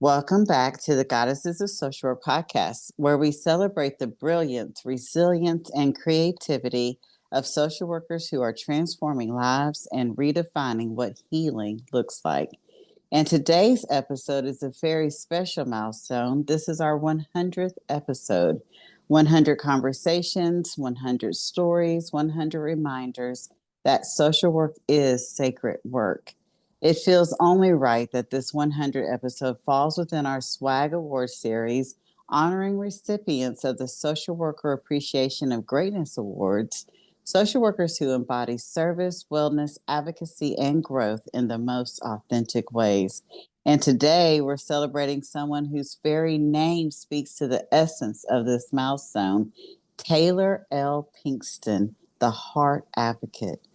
Welcome back to the Goddesses of Social Work podcast, where we celebrate the brilliance, resilience, and creativity of social workers who are transforming lives and redefining what healing looks like. And today's episode is a very special milestone. This is our 100th episode. 100 conversations, 100 stories, 100 reminders that social work is sacred work. It feels only right that this 100 episode falls within our Swag Award series, honoring recipients of the Social Worker Appreciation of Greatness Awards, social workers who embody service, wellness, advocacy, and growth in the most authentic ways. And today we're celebrating someone whose very name speaks to the essence of this milestone, Taylor L. Pinkston, the Heart Advocate.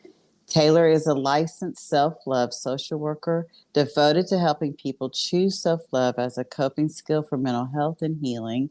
Taylor is a licensed self-love social worker devoted to helping people choose self-love as a coping skill for mental health and healing.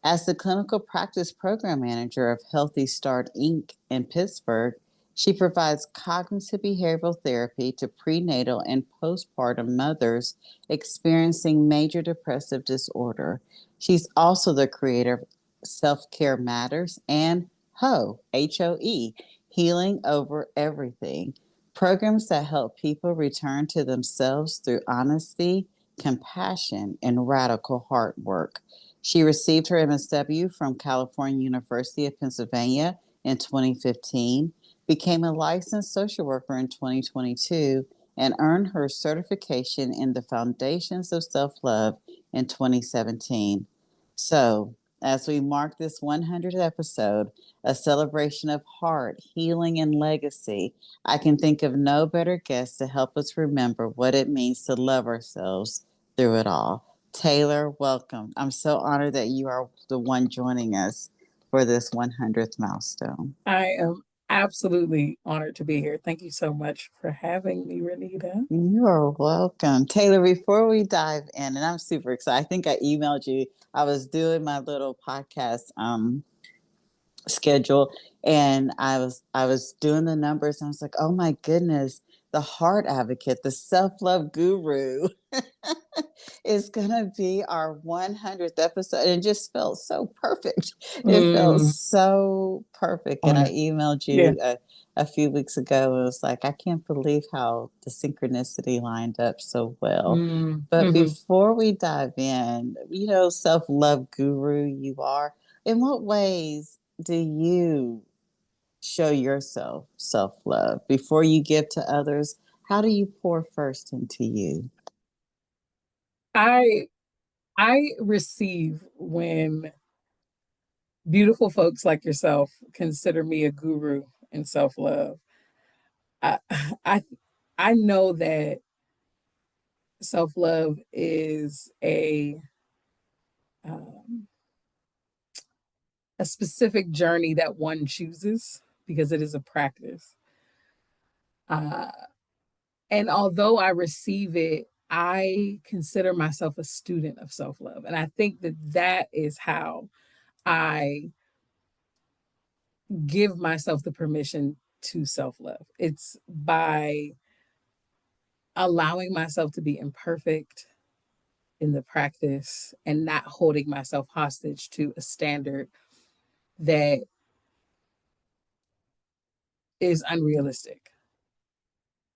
As the clinical practice program manager of Healthy Start Inc. in Pittsburgh, she provides cognitive behavioral therapy to prenatal and postpartum mothers experiencing major depressive disorder. She's also the creator of Self Care Matters and HOE, Healing Over Everything, programs that help people return to themselves through honesty, compassion, and radical heart work. She received her MSW from California University of Pennsylvania in 2015, became a licensed social worker in 2022, and earned her certification in the Foundations of Self-Love in 2017. So, as we mark this 100th episode, a celebration of heart, healing, and legacy, I can think of no better guest to help us remember what it means to love ourselves through it all. Taylor, welcome. I'm so honored that you are the one joining us for this 100th milestone. I am absolutely honored to be here. Thank you so much for having me, Renita. You are welcome. Taylor, before we dive in, and I'm super excited, I think I emailed you. I was doing my little podcast schedule and I was doing the numbers and I was like, oh my goodness, the heart advocate, the self-love guru is gonna be our 100th episode. And it just felt so perfect. It felt so perfect. And I Honored. emailed Yeah. you a few weeks ago and was like, I can't believe how the synchronicity lined up so well. But before we dive in, self-love guru you are, in what ways do you show yourself self-love before you give to others? How do you pour first into you? I I receive when beautiful folks like yourself consider me a guru in self-love. I I I know that self-love is um, a specific journey that one chooses because it is a practice. Uh, And although I receive it, I consider myself a student of self love. And I think that that is how I give myself the permission to self love. It's by allowing myself to be imperfect in the practice and not holding myself hostage to a standard that is unrealistic.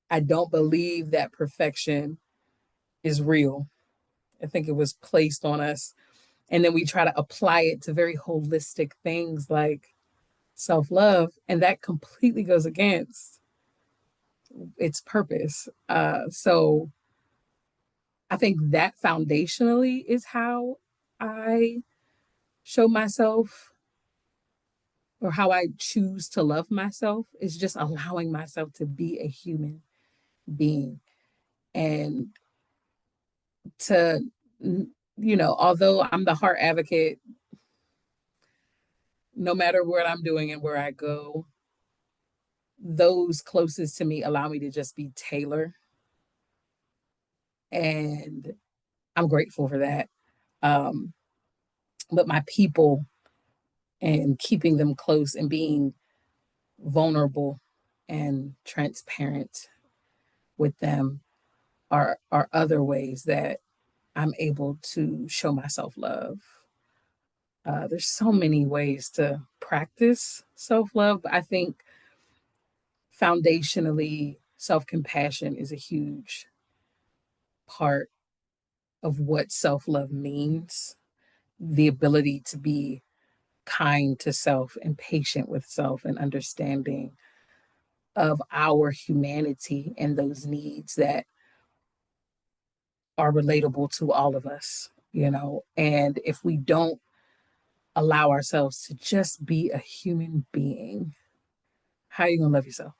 I don't believe that perfection is real. I think it was placed on us. And then we try to apply it to very holistic things like self love. And that completely goes against its purpose. So I think that foundationally is how I show myself or how I choose to love myself is just allowing myself to be a human being and to, although I'm the heart advocate, no matter what I'm doing and where I go, those closest to me allow me to just be Taylor. And I'm grateful for that. Um, but my people and keeping them close and being vulnerable and transparent with them are other ways that I'm able to show myself love. There's so many ways to practice self love, but I think foundationally, self compassion is a huge part of what self love means. The ability to be kind to self and patient with self and understanding of our humanity and those needs that are relatable to all of us, you know. And if we don't allow ourselves to just be a human being, how are you going to love yourself?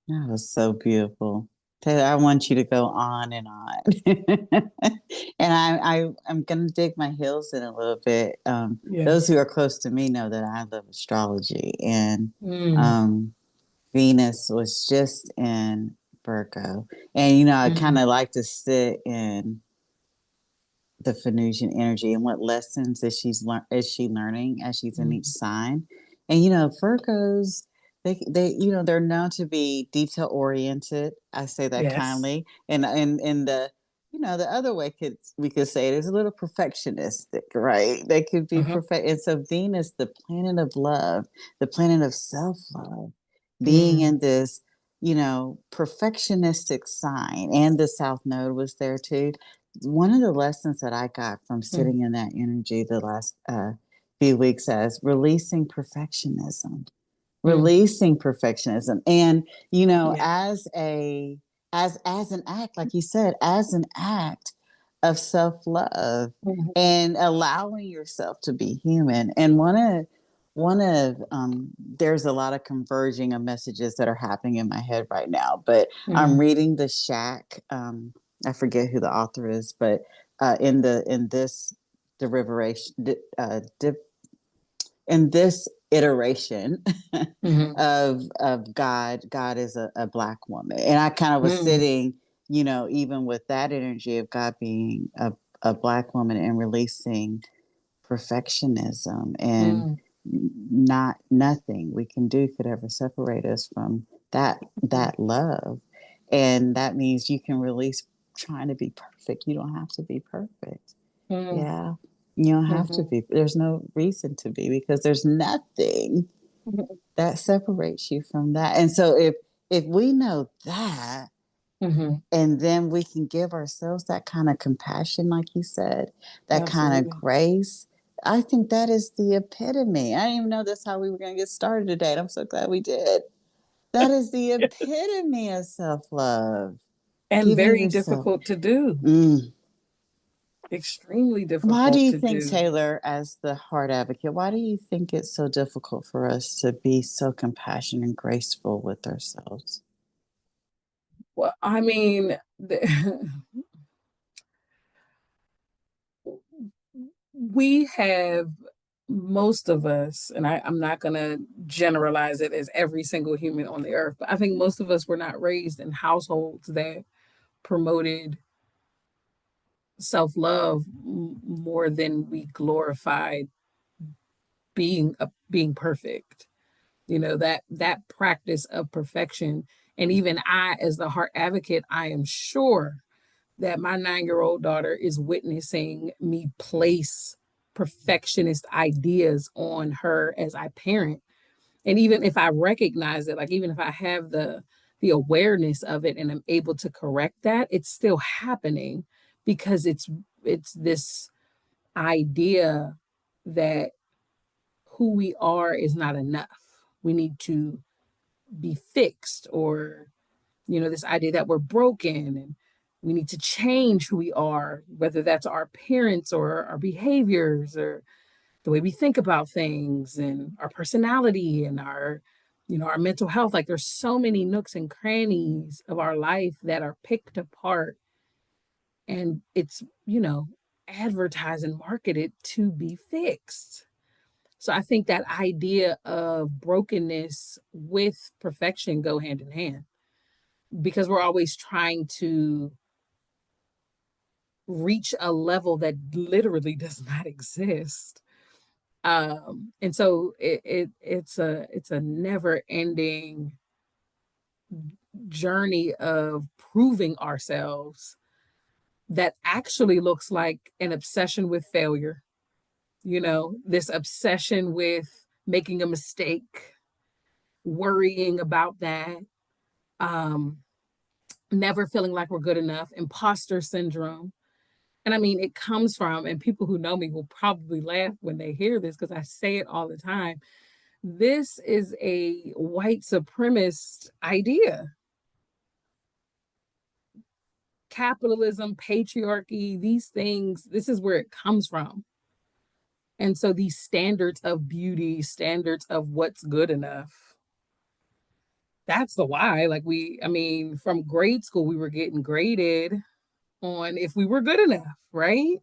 That was so beautiful. Taylor, I want you to go on and on. And I'm going to dig my heels in a little bit. Yeah. Those who are close to me know that I love astrology, and Mm, um, Venus was just in Virgo. And, I kind mm, of like to sit in the Venusian energy and what lessons is she learning as she's in each mm. sign. And Virgos, they're known to be detail oriented. I say that Yes. kindly. And the the other way we could say it is a little perfectionistic, right? They could be Uh-huh. perfect. And so Venus, the planet of love, the planet of self-love, being Mm, in this perfectionistic sign, and the South Node was there too. One of the lessons that I got from mm, sitting in that energy the last few weeks as releasing perfectionism, mm. and Yeah. as an act, like you said, as an act of self-love, Mhm, and allowing yourself to be human. And there's a lot of converging of messages that are happening in my head right now, but I'm mm, reading The Shack. I forget who the author is, but in this derivative in this iteration mhm, of God is a black woman. And I kind of was mm, sitting, even with that energy of God being a black woman, and releasing perfectionism, and mm, not nothing we can do could ever separate us from mm, that love. And that means you can release trying to be perfect. You don't have to be perfect. mm, Yeah. You don't have to mhm, be. There's no reason to be, because there's nothing mhm, that separates you from that. And so if we know that, mhm. and then we can give ourselves that kind of compassion, like you said, that kind of Absolutely. grace, I think that is the epitome. I didn't even know that's how we were going to get started today. And I'm so glad we did. That is the Yes. epitome of self-love. And Giving very yourself. difficult to do. Mm. Extremely Why do difficult you to think, do. Taylor, as the heart advocate, why do you think it's so difficult for us to be so compassionate and graceful with ourselves? Well, I mean, we have most of us, and I'm not going to generalize it as every single human on the earth, but I think most of us were not raised in households that promoted self love more than we glorified being perfect. You know, that practice of perfection. And even I, as the heart advocate, I am sure that my 9-year old daughter is witnessing me place perfectionist ideas on her as I parent. And even if I recognize it, like even if I have the awareness of it and I'm able to correct that, it's still happening because it's this idea that who we are is not enough. We need to be fixed, or this idea that we're broken and we need to change who we are, whether that's our appearance or our behaviors or the way we think about things and our personality and our mental health. Like there's so many nooks and crannies of our life that are picked apart, and it's advertised and marketed to be fixed. So I think that idea of brokenness with perfection go hand in hand, because we're always trying to reach a level that literally does not exist. And so it's a never ending journey of proving ourselves that actually looks like an obsession with failure, this obsession with making a mistake, worrying about that, um, never feeling like we're good enough, imposter syndrome. And I mean, it comes from, and people who know me will probably laugh when they hear this because I say it all the time. This is a white supremacist idea. Capitalism, patriarchy, these things, this is where it comes from. And so these standards of beauty, standards of what's good enough, that's the why. Like I mean, from grade school, we were getting graded on if we were good enough, right?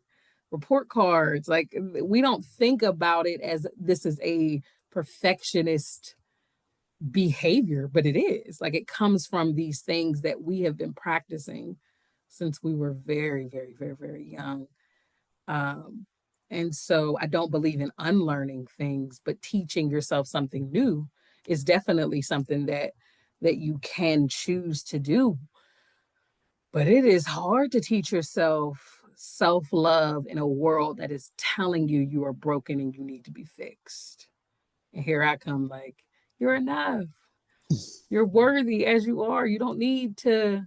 Report cards. Like we don't think about it as this is a perfectionist behavior, but it is. Like it comes from these things that we have been practicing since we were very, very, very, very young. Um, and so I don't believe in unlearning things, but teaching yourself something new is definitely something that you can choose to do. But it is hard to teach yourself self-love in a world that is telling you you are broken and you need to be fixed. And here I come like, you're enough. You're worthy as you are. You don't need to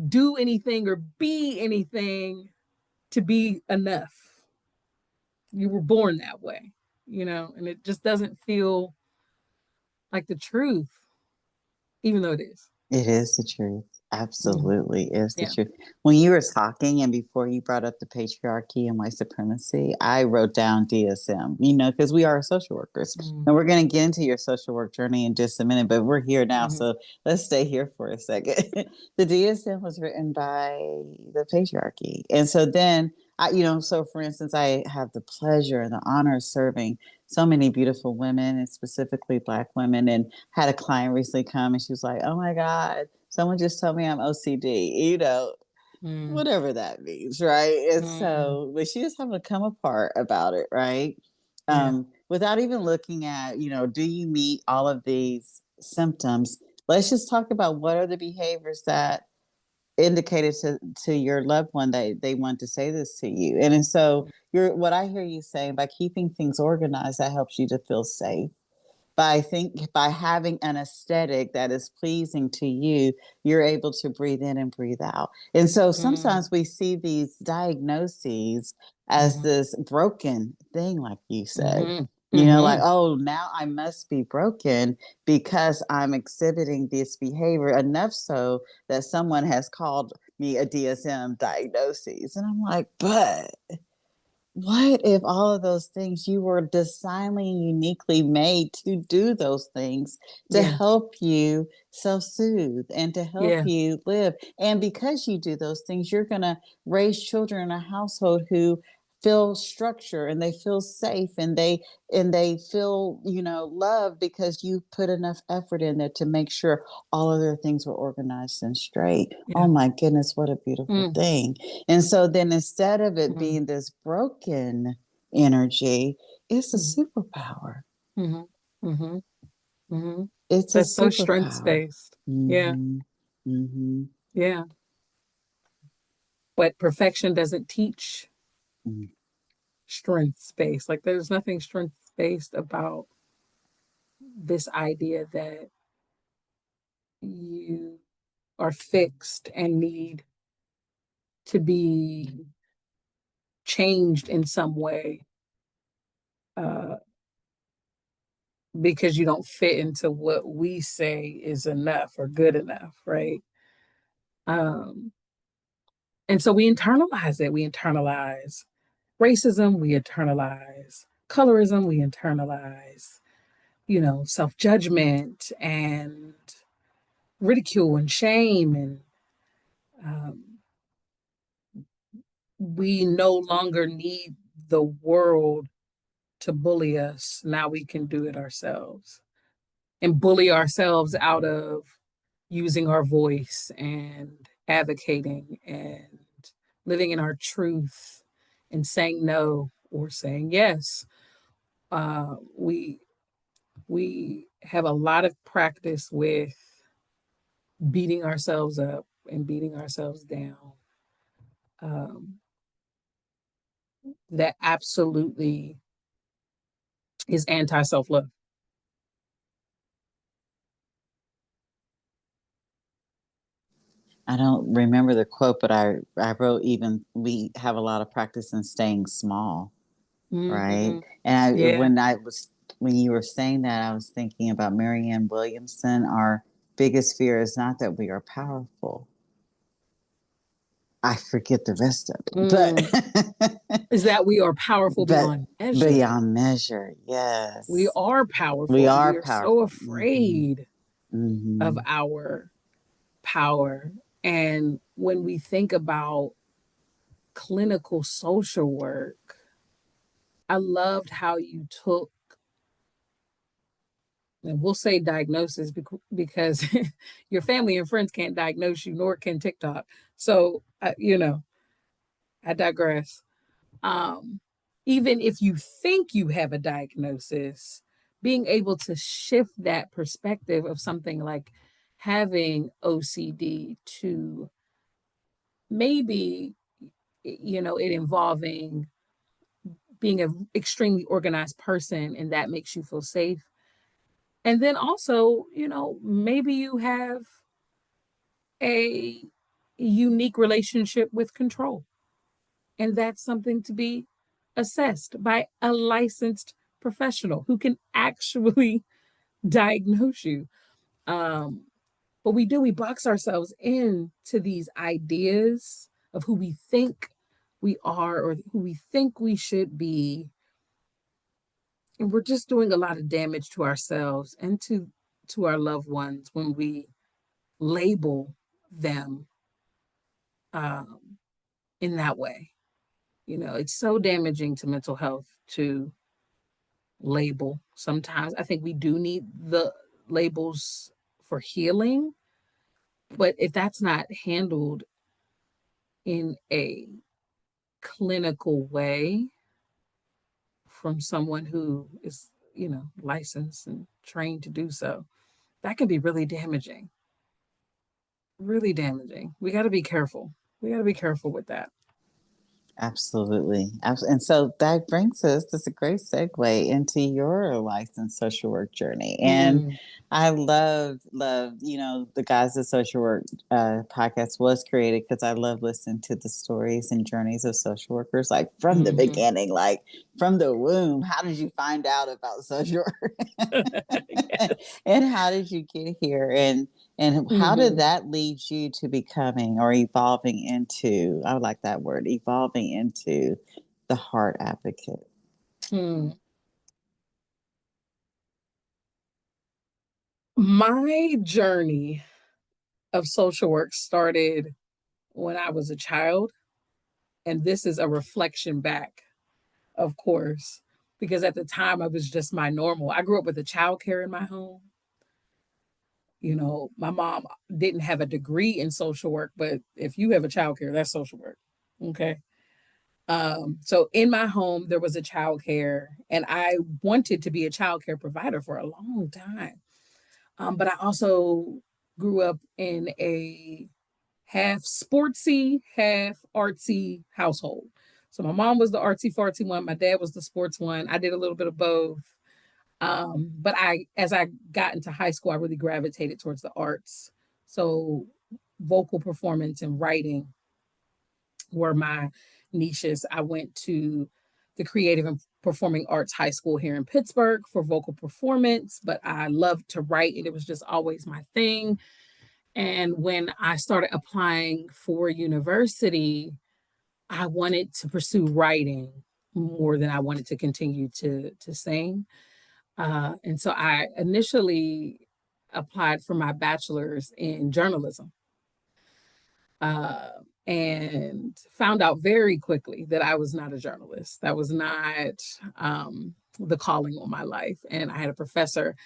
do anything or be anything to be enough. You were born that way, and it just doesn't feel like the truth, even though it is. It is the truth. Mm. Absolutely is the Yeah. truth. When you were talking and before you brought up the patriarchy and white supremacy, I wrote down DSM, because we are social workers. Mm. And we're going to get into your social work journey in just a minute, but we're here now. Mm-hmm. So let's stay here for a second. The DSM was written by the patriarchy. And so then, so for instance, I have the pleasure and the honor of serving so many beautiful women and specifically Black women. And had a client recently come and she was like, oh my God, someone just told me I'm OCD, Mm. whatever that means, right? And Mm. so, but she was having to come apart about it, right? Yeah. Without even looking at, do you meet all of these symptoms? Let's just talk about what are the behaviors that indicated to your loved one that they want to say this to you. And so you're what I hear you saying, by keeping things organized, that helps you to feel safe. By having an aesthetic that is pleasing to you, you're able to breathe in and breathe out. And so Mm. sometimes we see these diagnoses as Mm-hmm. this broken thing, like you said. Mm-hmm. Mm-hmm. Like, oh, now I must be broken because I'm exhibiting this behavior, enough so that someone has called me a DSM diagnosis. And I'm like, but what if all of those things you were designedly and uniquely made to do those things, to Yeah. help you self-soothe and to help Yeah. you live? And because you do those things, you're going to raise children in a household who feel structure and they feel safe and they feel loved because you put enough effort in there to make sure all of their things were organized and straight. Oh Yeah. my goodness, what a beautiful Mm. thing. And so then instead of it Mm. being this broken energy, it's a Mm. superpower. Mm-hmm. Mm-hmm. Mm-hmm. It's a That's so strengths superpower. based. Yeah. Mm-hmm. Mm-hmm. Yeah. But perfection doesn't teach Mm-hmm. strengths based. Like there's nothing strengths based about this idea that you are fixed and need to be changed in some way uh, because you don't fit into what we say is enough or good enough, right? Um, and so we internalize it. We internalize racism, we internalize colorism, we internalize, self judgment and ridicule and shame. And um, we no longer need the world to bully us. Now we can do it ourselves and bully ourselves out of using our voice and advocating and living in our truth and saying no or saying yes. We have a lot of practice with beating ourselves up and beating ourselves down. Um, that absolutely is anti self love. I don't remember the quote, but I wrote, even we have a lot of practice in staying small, right? Mm-hmm. And Yeah. when you were saying that, I was thinking about Marianne Williamson. Our biggest fear is not that we are powerful. I forget the rest of it, Mm. but Is that we are powerful but beyond measure. beyond measure, We yes, are we powerful. We are are so powerful. afraid of Hmm. our power. And when we think about clinical social work, I loved how you took, and we'll say diagnosis because your family and friends can't diagnose you, nor can TikTok. So, I digress. Um, Even if you think you have a diagnosis, being able to shift that perspective of something like having OCD to maybe, it involving being an extremely organized person and that makes you feel safe. And then also, maybe you have a unique relationship with control. And that's something to be assessed by a licensed professional who can actually diagnose you. Um, but we box ourselves into these ideas of who we think we are or who we think we should be. And we're just doing a lot of damage to ourselves and to our loved ones when we label them um, in that way. It's so damaging to mental health to label. Sometimes I think we do need the labels for healing, but if that's not handled in a clinical way from someone who is, licensed and trained to do so, that can be really damaging. Really damaging. We got to be careful. We got to be careful with that. Absolutely. And so that brings us, that's a great segue into your licensed social work journey. And Mm, I love, the Guys of Social Work podcast was created because I love listening to the stories and journeys of social workers, like from the hmm. beginning, like from the womb. How did you find out about social work? Yes. And how did you get here? And how did Hmm. that lead you to becoming or evolving into, I like that word, evolving into the heart advocate? Hmm. My journey of social work started when I was a child. And this is a reflection back, of course, because at the time I was just my normal. I grew up with a child care in my home. My mom didn't have a degree in social work, but if you have a child care, that's social work. Okay. So in my home, there was a child care, and I wanted to be a child care provider for a long time. But I also grew up in a half sportsy, half artsy household. So my mom was the artsy fartsy one, my dad was the sports one. I did a little bit of both. But as I got into high school, I really gravitated towards the arts. So vocal performance and writing were my niches. I went to the Creative and Performing Arts High School here in Pittsburgh for vocal performance, but I loved to write and it was just always my thing. And when I started applying for university, I wanted to pursue writing more than I wanted to continue to sing. And so I initially applied for my bachelor's in journalism uh, and found out very quickly that I was not a journalist. That was not the calling on my life. And I had a professor,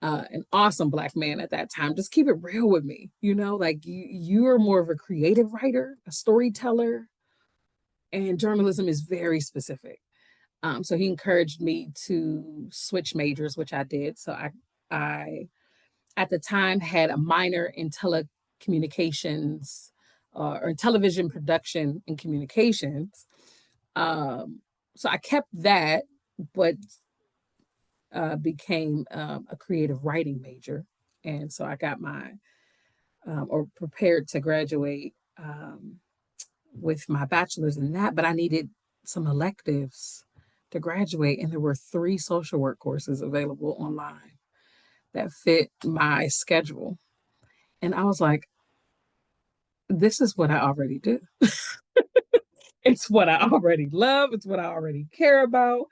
an awesome Black man at that time, just keep it real with me. Like you are more of a creative writer, a storyteller, and journalism is very specific. So he encouraged me to switch majors, which I did. So I at the time had a minor in telecommunications or television production and communications. So I kept that, but became a creative writing major. And so I got my, or prepared to graduate with my bachelor's in that, but I needed some electives to graduate. And there were 3 social work courses available online that fit my schedule. And I was like, this is what I already do. It's what I already love. It's what I already care about.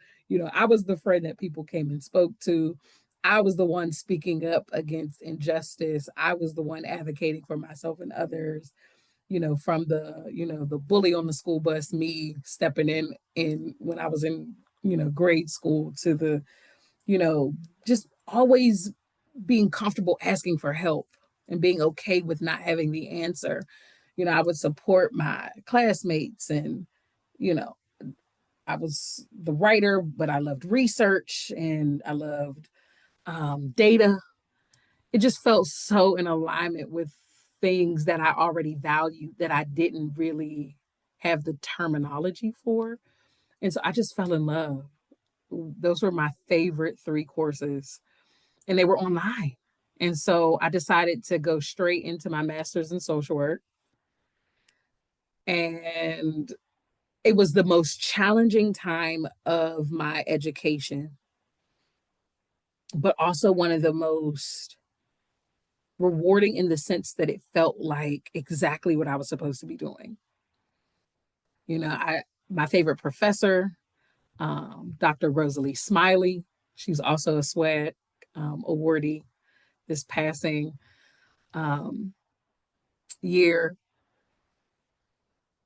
I was the friend that people came and spoke to. I was the one speaking up against injustice. I was the one advocating for myself and others. From the bully on the school bus, me stepping in when I was in, grade school, to the, just always being comfortable asking for help and being okay with not having the answer. I would support my classmates, and, you know, I was the writer, but I loved research and I loved data. It just felt so in alignment with things that I already valued that I didn't really have the terminology for. And so I just fell in love. Those were my favorite 3 courses, and they were online. And so I decided to go straight into my master's in social work. And it was the most challenging time of my education, but also one of the most rewarding, in the sense that it felt like exactly what I was supposed to be doing. I my favorite professor, Dr. Rosalie Smiley, she's also a SWAT awardee this passing um, year.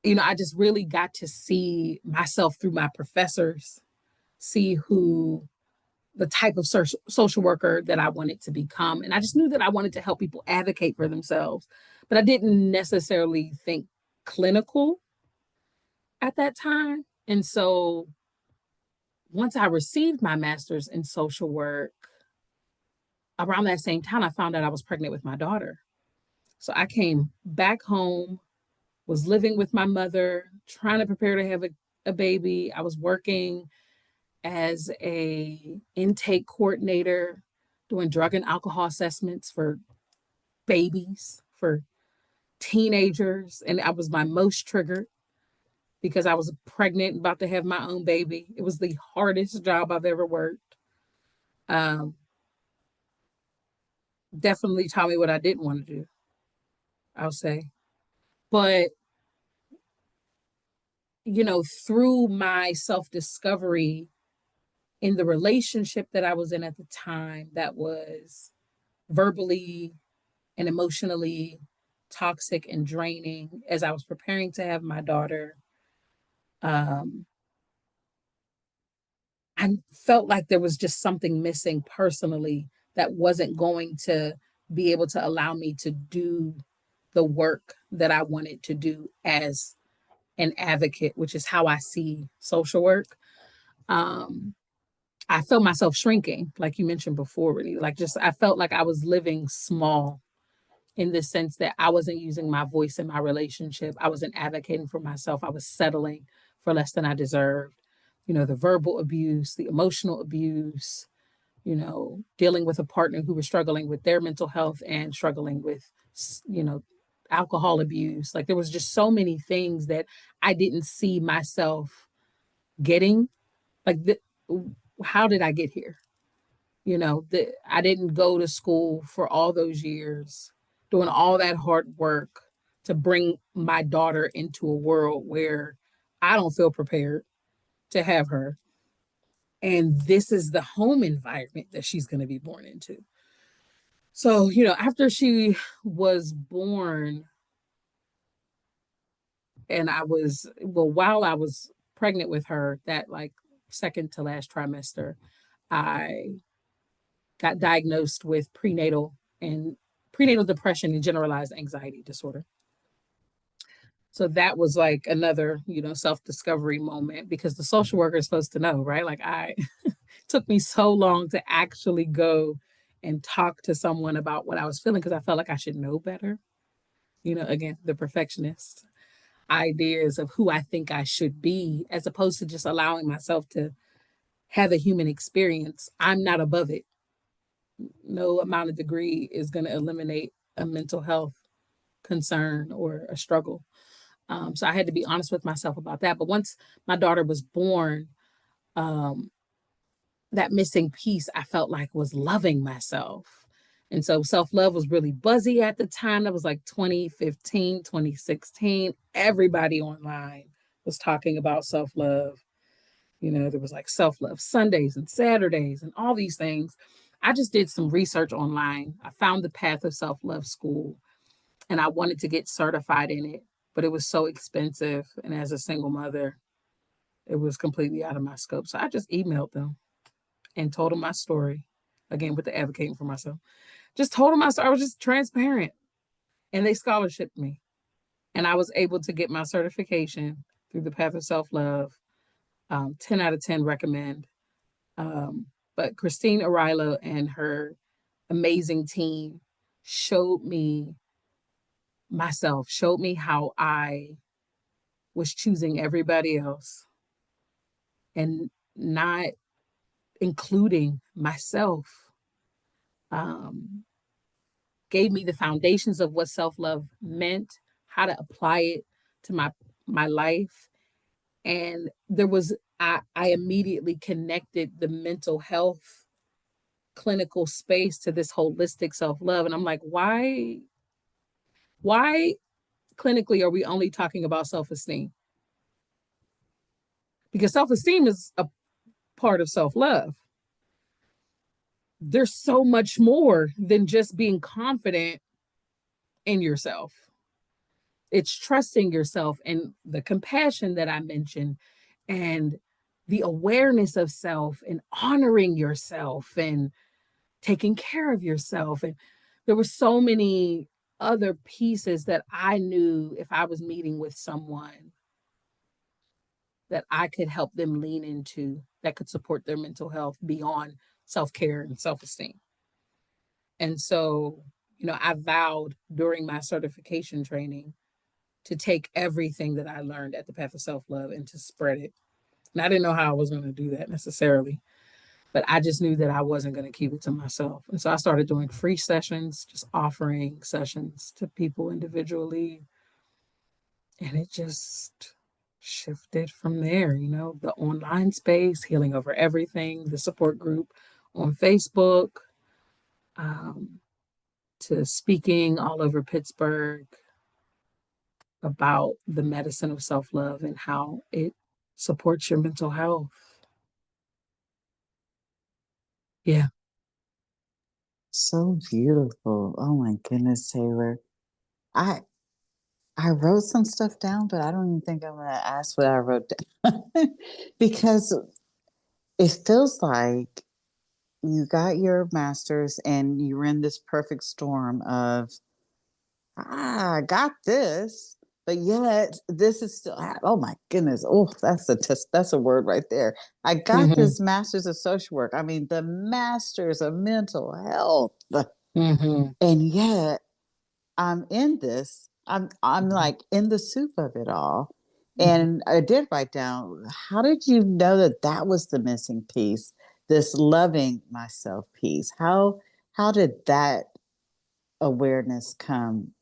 I just really got to see myself through my professors, see who the type of social worker that I wanted to become. And I just knew that I wanted to help people advocate for themselves, but I didn't necessarily think clinical at that time. And so once I received my master's in social work, around that same time, I found out I was pregnant with my daughter. So I came back home, was living with my mother, trying to prepare to have a baby. I was working as a intake coordinator, doing drug and alcohol assessments for babies, for teenagers. And I was my most triggered because I was pregnant, about to have my own baby. It was the hardest job I've ever worked. Um, Definitely taught me what I didn't want to do, I'll say. But, through my self discovery in the relationship that I was in at the time, that was verbally and emotionally toxic and draining, as I was preparing to have my daughter, um, I felt like there was just something missing personally that wasn't going to be able to allow me to do the work that I wanted to do as an advocate, which is how I see social work. Um, I felt myself shrinking, like you mentioned before, really. Like, just I felt like I was living small, in the sense that I wasn't using my voice in my relationship. I wasn't advocating for myself. I was settling for less than I deserved. The verbal abuse, the emotional abuse, dealing with a partner who was struggling with their mental health and struggling with, you know, alcohol abuse. Like, there was just so many things that I didn't see myself getting. Like, how did I get here? I didn't go to school for all those years, doing all that hard work to bring my daughter into a world where I don't feel prepared to have her. And this is the home environment that she's going to be born into. So, after she was born, and while I was pregnant with her, that, like, second to last trimester, I got diagnosed with prenatal depression and generalized anxiety disorder. So that was like another, self-discovery moment, because the social worker is supposed to know, right? Like, I took me so long to actually go and talk to someone about what I was feeling because I felt like I should know better. Again, the perfectionist ideas of who I think I should be, as opposed to just allowing myself to have a human experience. I'm not above it. No amount of degree is going to eliminate a mental health concern or a struggle. So I had to be honest with myself about that. But once my daughter was born, um, that missing piece I felt like was loving myself. And so self love was really buzzy at the time. That was like 2015, 2016. Everybody online was talking about self love. There was like self love Sundays and Saturdays and all these things. I just did some research online. I found the Path of Self Love School and I wanted to get certified in it, but it was so expensive. And as a single mother, it was completely out of my scope. So I just emailed them and told them my story, again, with the advocating for myself. Just told them my story. I was just transparent. And they scholarshiped me. And I was able to get my certification through the Path of Self Love. 10 out of 10 recommend. But Christine Arilo and her amazing team showed me myself, showed me how I was choosing everybody else and not including myself. Um, Gave me the foundations of what self-love meant, how to apply it to my life. And there was I immediately connected the mental health clinical space to this holistic self-love. And I'm like, why clinically are we only talking about self-esteem? Because self-esteem is a part of self-love. There's so much more than just being confident in yourself. It's trusting yourself and the compassion that I mentioned and the awareness of self and honoring yourself and taking care of yourself. And there were so many other pieces that I knew if I was meeting with someone that I could help them lean into that could support their mental health beyond self-care and self-esteem. And so, I vowed during my certification training to take everything that I learned at the Path of Self Love and to spread it. And I didn't know how I was going to do that necessarily, but I just knew that I wasn't going to keep it to myself. And so I started doing free sessions, just offering sessions to people individually. And it just shifted from there, the online space, Healing Over Everything, the support group on Facebook, um, to speaking all over Pittsburgh about the medicine of self love and how it supports your mental health. Yeah. So beautiful. Oh my goodness, Taylor. I I wrote some stuff down, but I don't even think I'm gonna ask what I wrote down because it feels like you got your master's and you were in this perfect storm of I got this, but yet this is still oh my goodness. Oh, that's a word right there. I got Mm-hmm. this master's of social work. I mean, the master's of mental health. Mm-hmm. And yet I'm in this. I'm Mm-hmm. like in the soup of it all. Mm-hmm. And I did write down, how did you know that that was the missing piece? This loving myself piece. How did that awareness come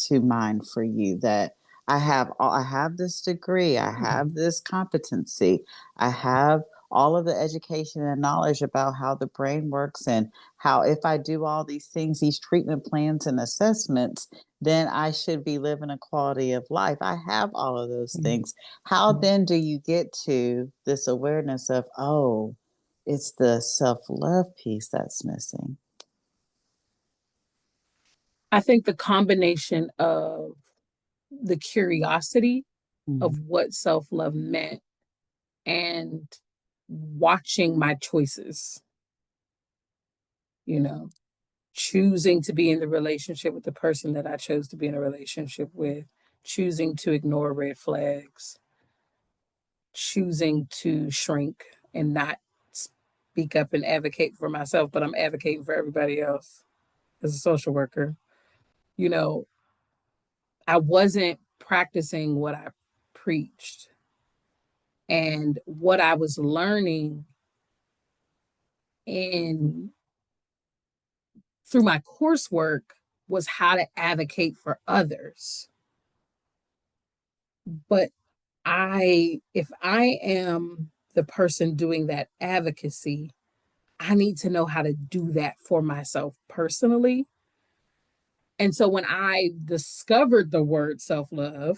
to mind for you that I have this degree, I have this competency, I have all of the education and knowledge about how the brain works and how if I do all these things, these treatment plans and assessments, then I should be living a quality of life. I have all of those things. How Mm-hmm. then do you get to this awareness of, oh, it's the self-love piece that's missing? I think the combination of the curiosity Mm, of what self love meant and watching my choices, you know, choosing to be in the relationship with the person that I chose to be in a relationship with, choosing to ignore red flags, choosing to shrink and not speak up and advocate for myself, but I'm advocating for everybody else as a social worker. You know, I wasn't practicing what I preached. And what I was learning in through my coursework was how to advocate for others. But if I am the person doing that advocacy, I need to know how to do that for myself personally. And so when I discovered the word self love,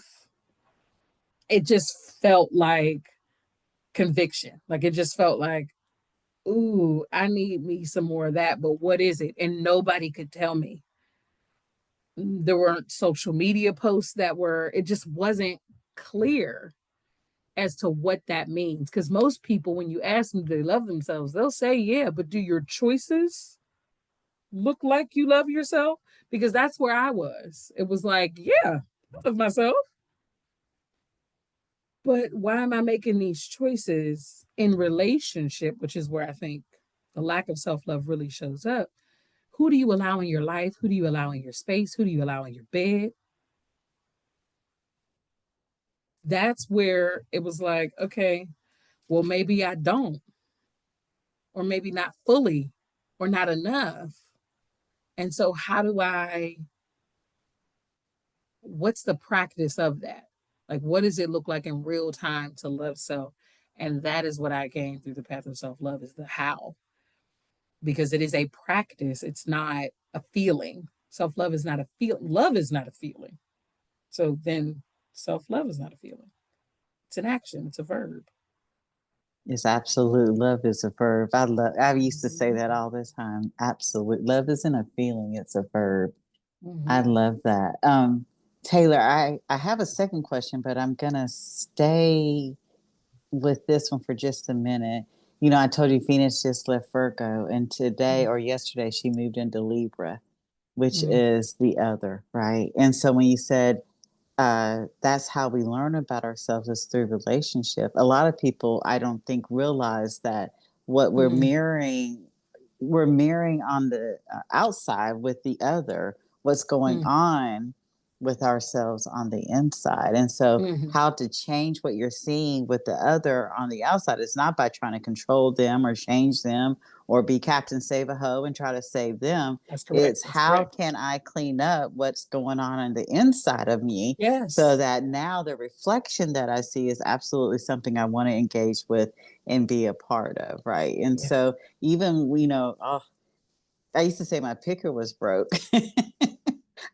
it just felt like conviction. Like it just felt like, ooh, I need me some more of that. But what is it? And nobody could tell me. There weren't social media posts it just wasn't clear as to what that means. Because most people, when you ask them, do they love themselves? They'll say, yeah, but do your choices look like you love yourself? Because that's where I was. It was like, yeah, I love myself. But why am I making these choices in relationship, which is where I think the lack of self love really shows up? Who do you allow in your life? Who do you allow in your space? Who do you allow in your bed? That's where it was like, okay, well, maybe I don't, or maybe not fully, or not enough. And so, what's the practice of that? Like, what does it look like in real time to love self? And that is what I gained through the path of self love is the how, because it is a practice. It's not a feeling. Self love is not a feeling. Love is not a feeling. So then self love is not a feeling. It's an action, it's a verb. It's absolute. Love is a verb. I used to say that Mm-hmm. all the time. Absolute. Love isn't a feeling, it's a verb. I Mm-hmm. love that. Taylor, I have a second question, but I'm gonna stay with this one for just a minute. You know, I told you Phoenix just left Virgo, and today or yesterday she moved into Libra, which Mm-hmm. is the other, right? And so when you said that's how we learn about ourselves is through relationship. A lot of people, I don't think, realize that what we're mirroring on the outside with the other, what's going on with ourselves on the inside. And so, Mm-hmm. how to change what you're seeing with the other on the outside is not by trying to control them or change them or be Captain Save a Ho and try to save them. That's correct. It's That's how correct. can I clean up what's going on the inside of me so Yes. that now the reflection that I see is absolutely something I want to engage with and be a part of, right? And Yeah. so even oh, I used to say my picker was broke.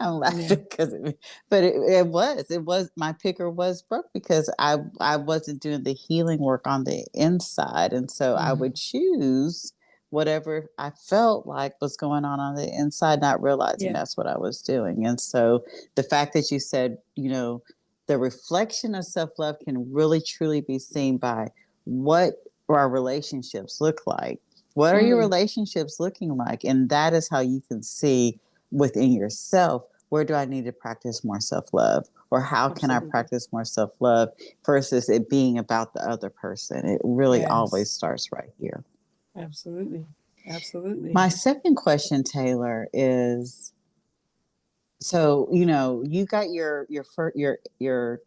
I'm Yeah. laughing but it was my picker was broke because I wasn't doing the healing work on the inside, and so I Mm-hmm. would choose whatever I felt like was going on the inside, not realizing Yeah. that's what I was doing. And so the fact that you said, the reflection of self love can really truly be seen by what our relationships look like. What are your Mm, relationships looking like? And that is how you can see within yourself, where do I need to practice more self love? Or how can I absolutely. practice more self love versus it being about the other person? It really always Yes. starts right here. Absolutely. Absolutely. My second question, Taylor, is so you got your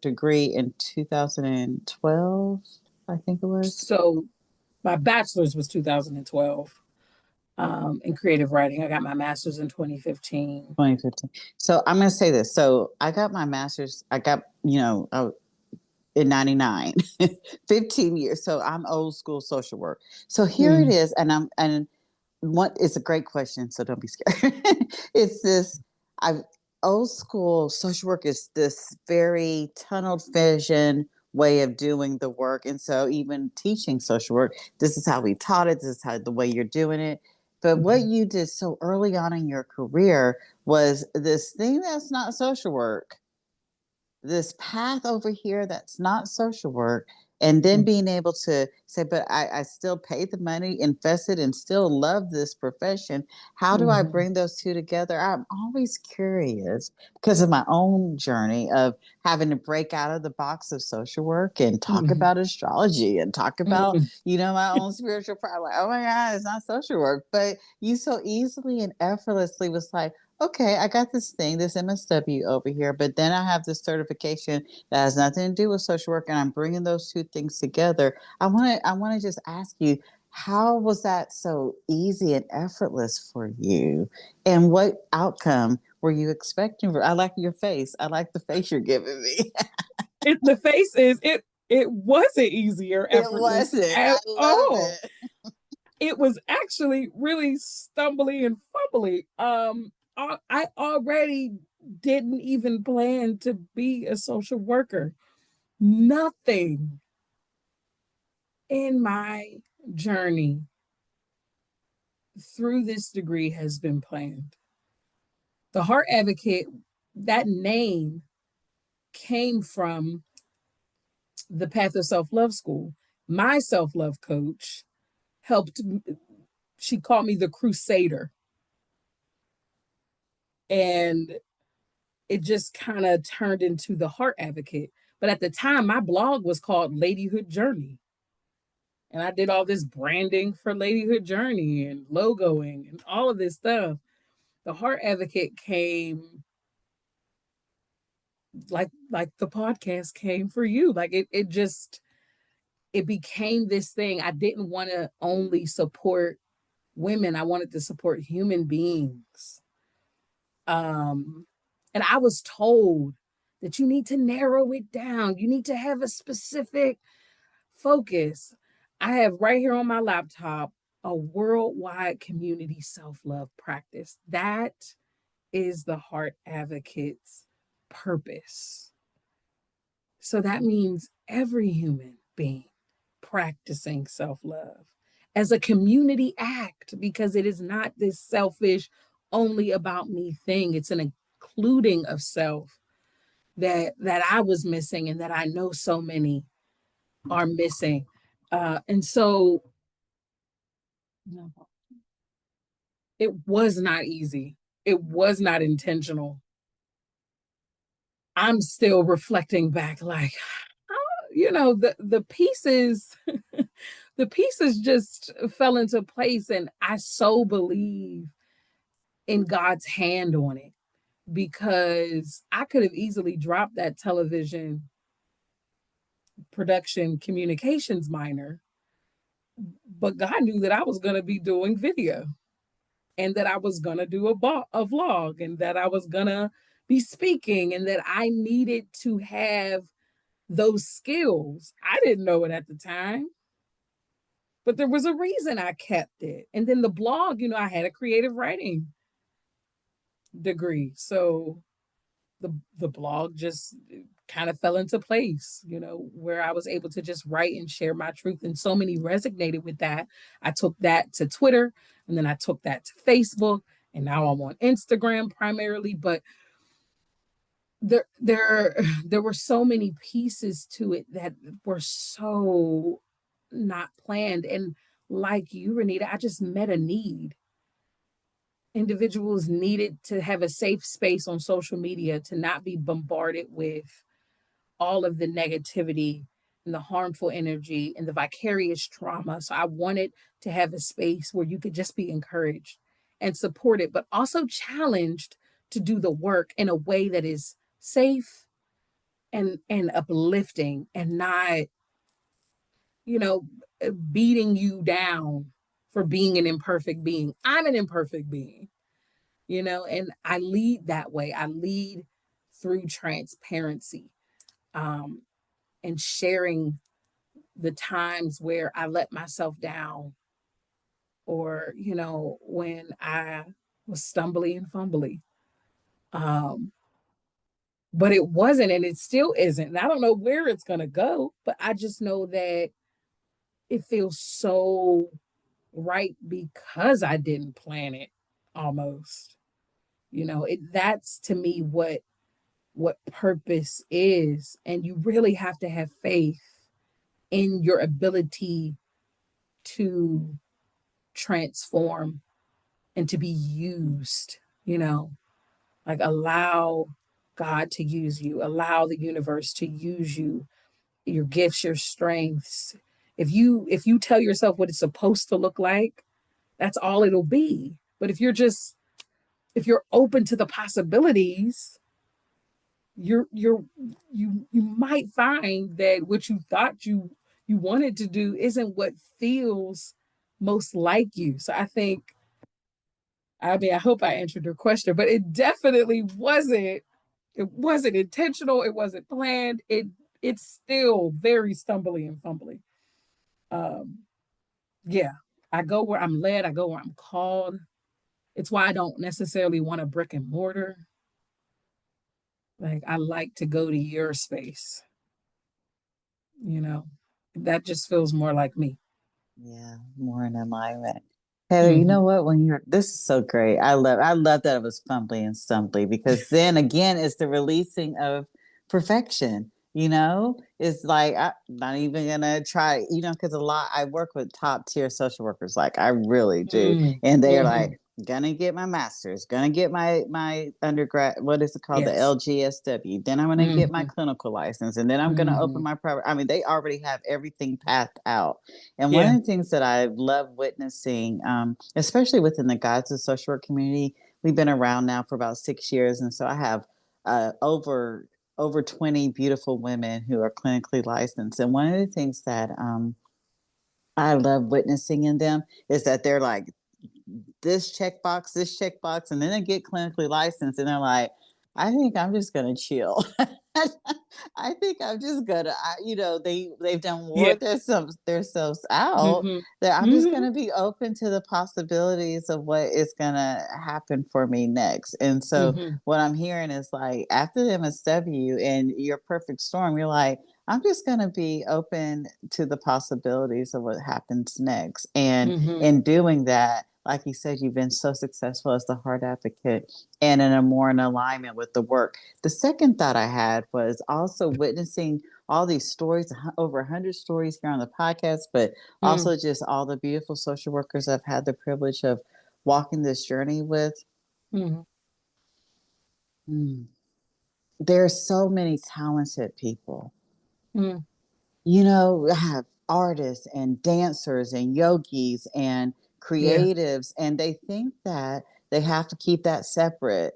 degree in 2012, I think it was. So my bachelor's was 2012 in creative writing. I got my master's in 2015. 2015. So I'm going to say this. So I got my master's. I got, in 99, 15 years. So I'm old school social work. So here it Mm, is. And what is a great question. So don't be scared. It's this, I old school social work is this very tunnel vision way of doing the work. And so even teaching social work, this is how we taught it. This is how the way you're doing it. But what mhm, you did so early on in your career was this thing that's not social work, this path over here that's not social work, And then Mm-hmm. being able to say, but I still pay the money, invested, and still love this profession. How do I Mm-hmm. bring those two together? I'm always curious because of my own journey of having to break out of the box of social work and talk Mm-hmm. about astrology and talk about, Mm-hmm. my own spiritual problem. Like, oh my God, it's not social work. But you so easily and effortlessly was like, okay, I got this thing, this MSW over here, but then I have this certification that has nothing to do with social work, and I'm bringing those two things together. I want to just ask you, how was that so easy and effortless for you, and what outcome were you expecting? I like your face. I like the face you're giving me. The face is it. It wasn't easy or It effortless wasn't. I at love all. it. It was actually really stumbly and fumbly. I already didn't even plan to be a social worker. Nothing in my journey through this degree has been planned. The Heart Advocate, that name came from the Path of Self Love School. My self love coach helped, she called me the Crusader. And it just kind of turned into the Heart Advocate. But at the time, my blog was called Ladyhood Journey. And I did all this branding for Ladyhood Journey and logoing and all of this stuff. The Heart Advocate came like the podcast came for you. Like it just it became this thing. I didn't want to only support women. I wanted to support human beings. Um and I was told that you need to narrow it down. You need to have a specific focus. I have right here on my laptop a worldwide community self-love practice. That is the Heart Advocate's purpose. So that means every human being practicing self love as a community act, because it is not this selfish, only about me thing. It's an including of self that I was missing and that I know so many are missing. And so no, it was not easy. It was not intentional. I'm still reflecting back, like, the pieces the pieces just fell into place, and I so believe in God's hand on it, because I could have easily dropped that television production communications minor, but God knew that I was going to be doing video, and that I was going to do a vlog, and that I was going to be speaking, and that I needed to have those skills. I didn't know it at the time, but there was a reason I kept it. And then the blog, I had a creative writing degree. So the blog just kind of fell into place, where I was able to just write and share my truth. And so many resonated with that. I took that to Twitter, and then I took that to Facebook, and now I'm on Instagram primarily. But there there were so many pieces to it that were so not planned. And like you, Renita, I just met a need. Individuals needed to have a safe space on social media to not be bombarded with all of the negativity and the harmful energy and the vicarious trauma. So I wanted to have a space where you could just be encouraged and supported, but also challenged to do the work in a way that is safe and uplifting, and not, you know, beating you down for being an imperfect being. I'm an imperfect being, and I lead that way. I lead through transparency, um, and sharing the times where I let myself down, or, when I was stumbly and fumbly. Um, but it wasn't, and it still isn't. And I don't know where it's going to go, but I just know that it feels so right because I didn't plan it almost. That's to me what purpose is. And you really have to have faith in your ability to transform and to be used, like allow God to use you, allow the universe to use you, your gifts, your strengths. If you tell yourself what it's supposed to look like, that's all it'll be. But if you're open to the possibilities, you might find that what you thought you wanted to do isn't what feels most like you. So I hope I answered your question, but it definitely wasn't. It wasn't intentional. It wasn't planned. It's still very stumbly and fumbly. Um, yeah, I go where I'm led. I go where I'm called. It's why I don't necessarily want a brick and mortar. Like I like to go to your space. You know, that just feels more like me. Yeah, more in alignment. Heather, you Mm-hmm. know what? When you're this is so great. I love that it was fumbly and stumbly because then again it's the releasing of perfection. It's like I'm not even gonna try, because a lot I work with top tier social workers, like I really do. And they're Mm-hmm. like, gonna get my master's, gonna get my undergrad, what is it called? The Yes. LGSW. Then I'm gonna get my Mm-hmm. clinical license, and then I'm gonna Mm-hmm. open my private. I mean, they already have everything pathed out. And one Yeah. of the things that I love witnessing, especially within the Guides of Social Work community, we've been around now for about 6 years, and so I have over 20 beautiful women who are clinically licensed. And one of the things that I love witnessing in them is that they're like this checkbox, and then they get clinically licensed, and they're like, I think I'm just gonna chill. I think I'm just gonna, they've done Yeah. wore themselves out. Mm-hmm. That I'm just Mm-hmm. gonna be open to the possibilities of what is gonna happen for me next. And so Mm-hmm. what I'm hearing is like after the MSW and your perfect storm, you're like, I'm just gonna be open to the possibilities of what happens next. And Mm-hmm. in doing that, like you said, you've been so successful as the heart advocate and in a more in alignment with the work. The second thought I had was also witnessing all these stories, over 100 stories here on the podcast, but Mm-hmm. also just all the beautiful social workers I've had the privilege of walking this journey with. Mm-hmm. Mm. There are so many talented people. Mm-hmm. Have artists and dancers and yogis and Yeah. creatives, and they think that they have to keep that separate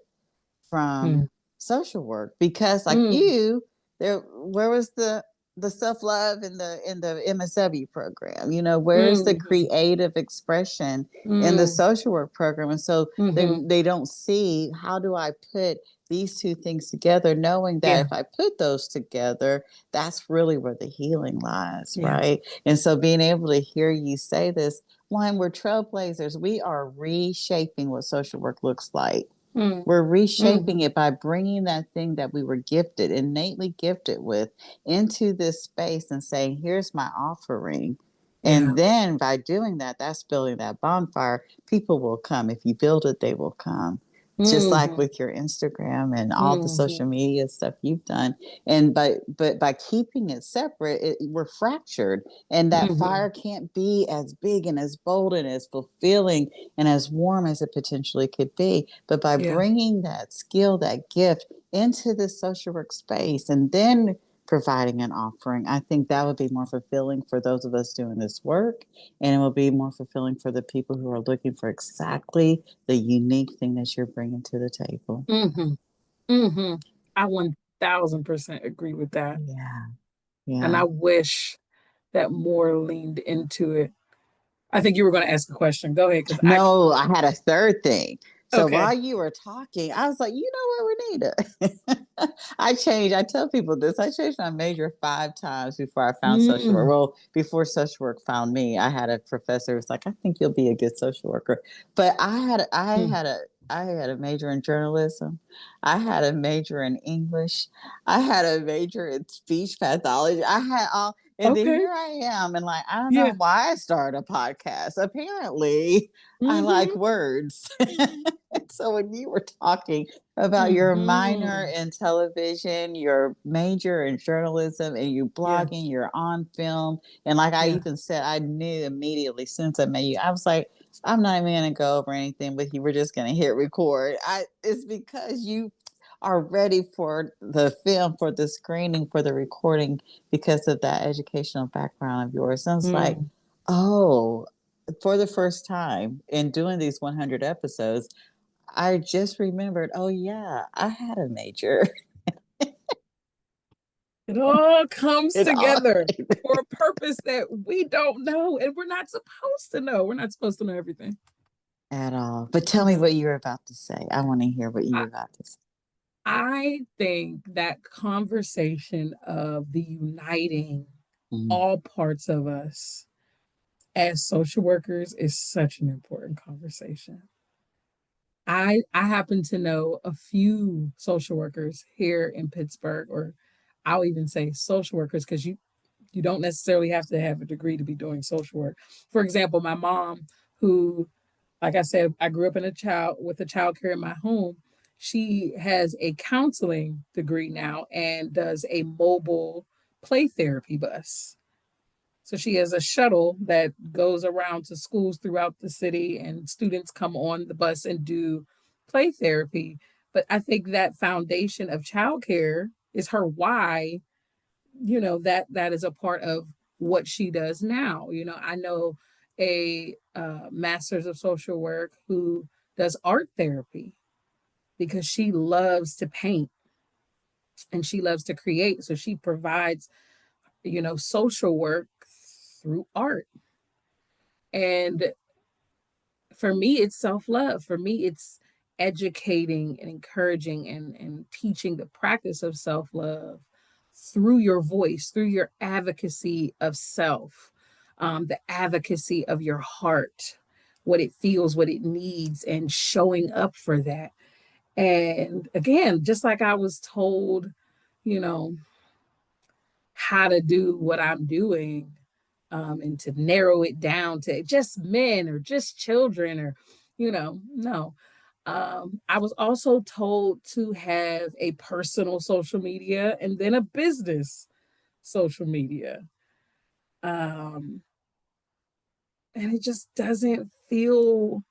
from social work because like Mm-hmm. you there where was the self-love in the MSW program, where's the Mm-hmm. creative expression in the Mm-hmm. social work program? And so they Mm-hmm. they don't see, how do I put these two things together, knowing that Yeah. if I put those together, that's really where the healing lies, Yeah. right? And so being able to hear you say this, one, we're trailblazers. We are reshaping what social work looks like. Mm-hmm. We're Mm-hmm. reshaping it by bringing that thing that we were gifted, innately gifted with, into this space and saying, here's my offering. Yeah. And then by doing that, that's building that bonfire. People will come. If you build it, they will come. Just like Mm-hmm. with your Instagram and all the Mm-hmm. social media stuff you've done. And by keeping it separate, we're fractured. And that Mm-hmm. fire can't be as big and as bold and as fulfilling and as warm as it potentially could be. But by Yeah. bringing that skill, that gift into the social work space and then providing an offering, I think that would be more fulfilling for those of us doing this work. And it will be more fulfilling for the people who are looking for exactly the unique thing that you're bringing to the table. Mm-hmm. Mm-hmm. I 1000% agree with that. Yeah. And Yeah. I wish that more leaned into it. I think you were going to ask a question. Go ahead, because No, I had a third thing. So while okay. you were talking, I was like, you know what, Renita? I tell people this. I changed my major 5 times before I found social work. Mm, Well, before social work found me, I had a professor who was like, I think you'll be a good social worker. But mm, I had a major in journalism. I had a major in English. I had a major in speech pathology. I had all And then Okay. here I am, and like, I don't know Yeah. why I started a podcast. Apparently, I like Mm-hmm. words. And so when you were talking about your minor Mm-hmm. in television, your major in journalism, and you Yeah. blogging, you're on film, and like I Yeah. even said, I knew immediately since I met you, I was like, I'm not even gonna go over anything with you. We're just gonna hit record. It's because you are ready for the film, for the screening, for the recording because of that educational background of yours. And it's like, Mm. oh, for the first time in doing these 100 episodes, I just remembered, oh, yeah, I had a major. It all comes It all together for a purpose that we don't know and we're not supposed to know. We're not supposed to know everything. at all. But tell me No. what you were about to say. I want to hear what you I, were about to say. I think that conversation of the uniting Mm, all parts of us as social workers is such an important conversation. I happen to know a few social workers here in Pittsburgh, or I'll even say social workers, because you don't necessarily have to have a degree to be doing social work. For example, my mom, who, like I said, I grew up in a child with a child care in my home. She has a counseling degree now and does a mobile play therapy bus. So she has a shuttle that goes around to schools throughout the city, and students come on the bus and do play therapy. But I think that foundation of childcare is her why, that is a part of what she does now. I know a master's of social work who does art therapy because she loves to paint and she loves to create. So she provides, social work through art. And for me, it's self love. For me, it's educating and encouraging and teaching the practice of self love through your voice, through your advocacy of self, the advocacy of your heart, what it feels, what it needs, and showing up for that. And again, just like I was told, you know, how to do what I'm doing, and to narrow it down to just men or just children or, no. I was also told to have a personal social media and then a business social media. Um, and it just doesn't feel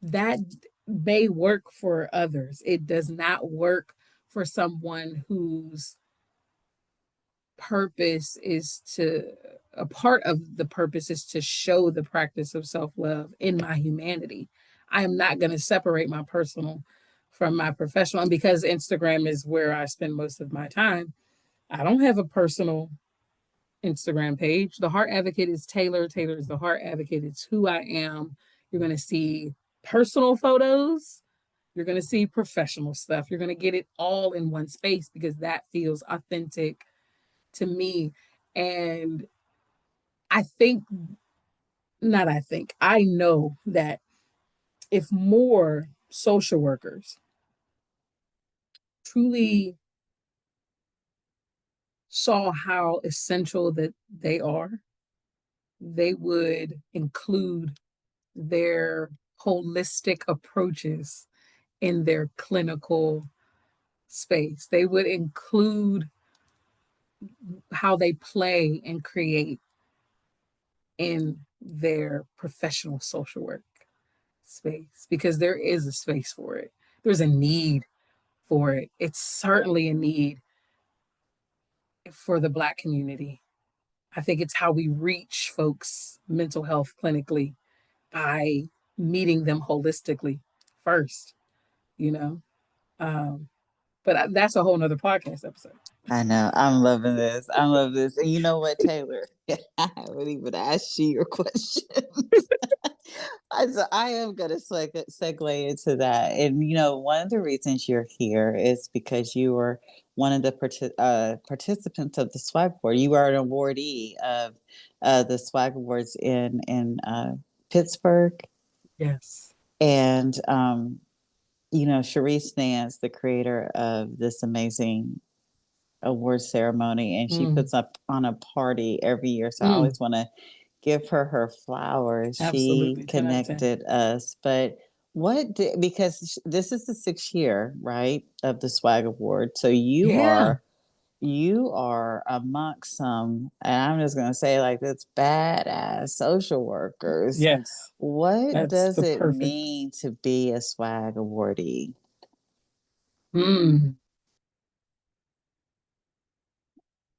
that may work for others. It does not work for someone whose purpose is to a part of the purpose is to show the practice of self-love in my humanity. I am not going to separate my personal from my professional. And because Instagram is where I spend most of my time, I don't have a personal Instagram page. The Heart Advocate is Taylor. Taylor is the Heart Advocate. It's who I am. You're going to see personal photos. You're going to see professional stuff. You're going to get it all in one space because that feels authentic to me. And I think, not I think, I know that if more social workers truly saw how essential that they are, they would include their holistic approaches in their clinical space. They would include how they play and create in their professional social work space because there is a space for it. There's a need for it. It's certainly a need for the Black community. I think it's how we reach folks' mental health clinically by meeting them holistically first, you know? Um, but that's a whole nother podcast episode. I know. I'm loving this. I love this. And you know what, Taylor? I haven't even asked you your question. I am going to segue into that. And, one of the reasons you're here is because you were one of the participants of the SWAG Award. You are an awardee of the SWAG Awards in Pittsburgh. Yes. And, Sharice Nance, the creator of this amazing award ceremony, and she Mm, puts up on a party every year. So I mm, always want to give her flowers. She absolutely. 10 out of 10. connected us. But because this is the 6th year, right, of the Swag Award. So Yeah. you are amongst some, and I'm just going to say like this, badass social workers. Yes. What That's does the it perfect. mean to be a Swag Awardee? Mm.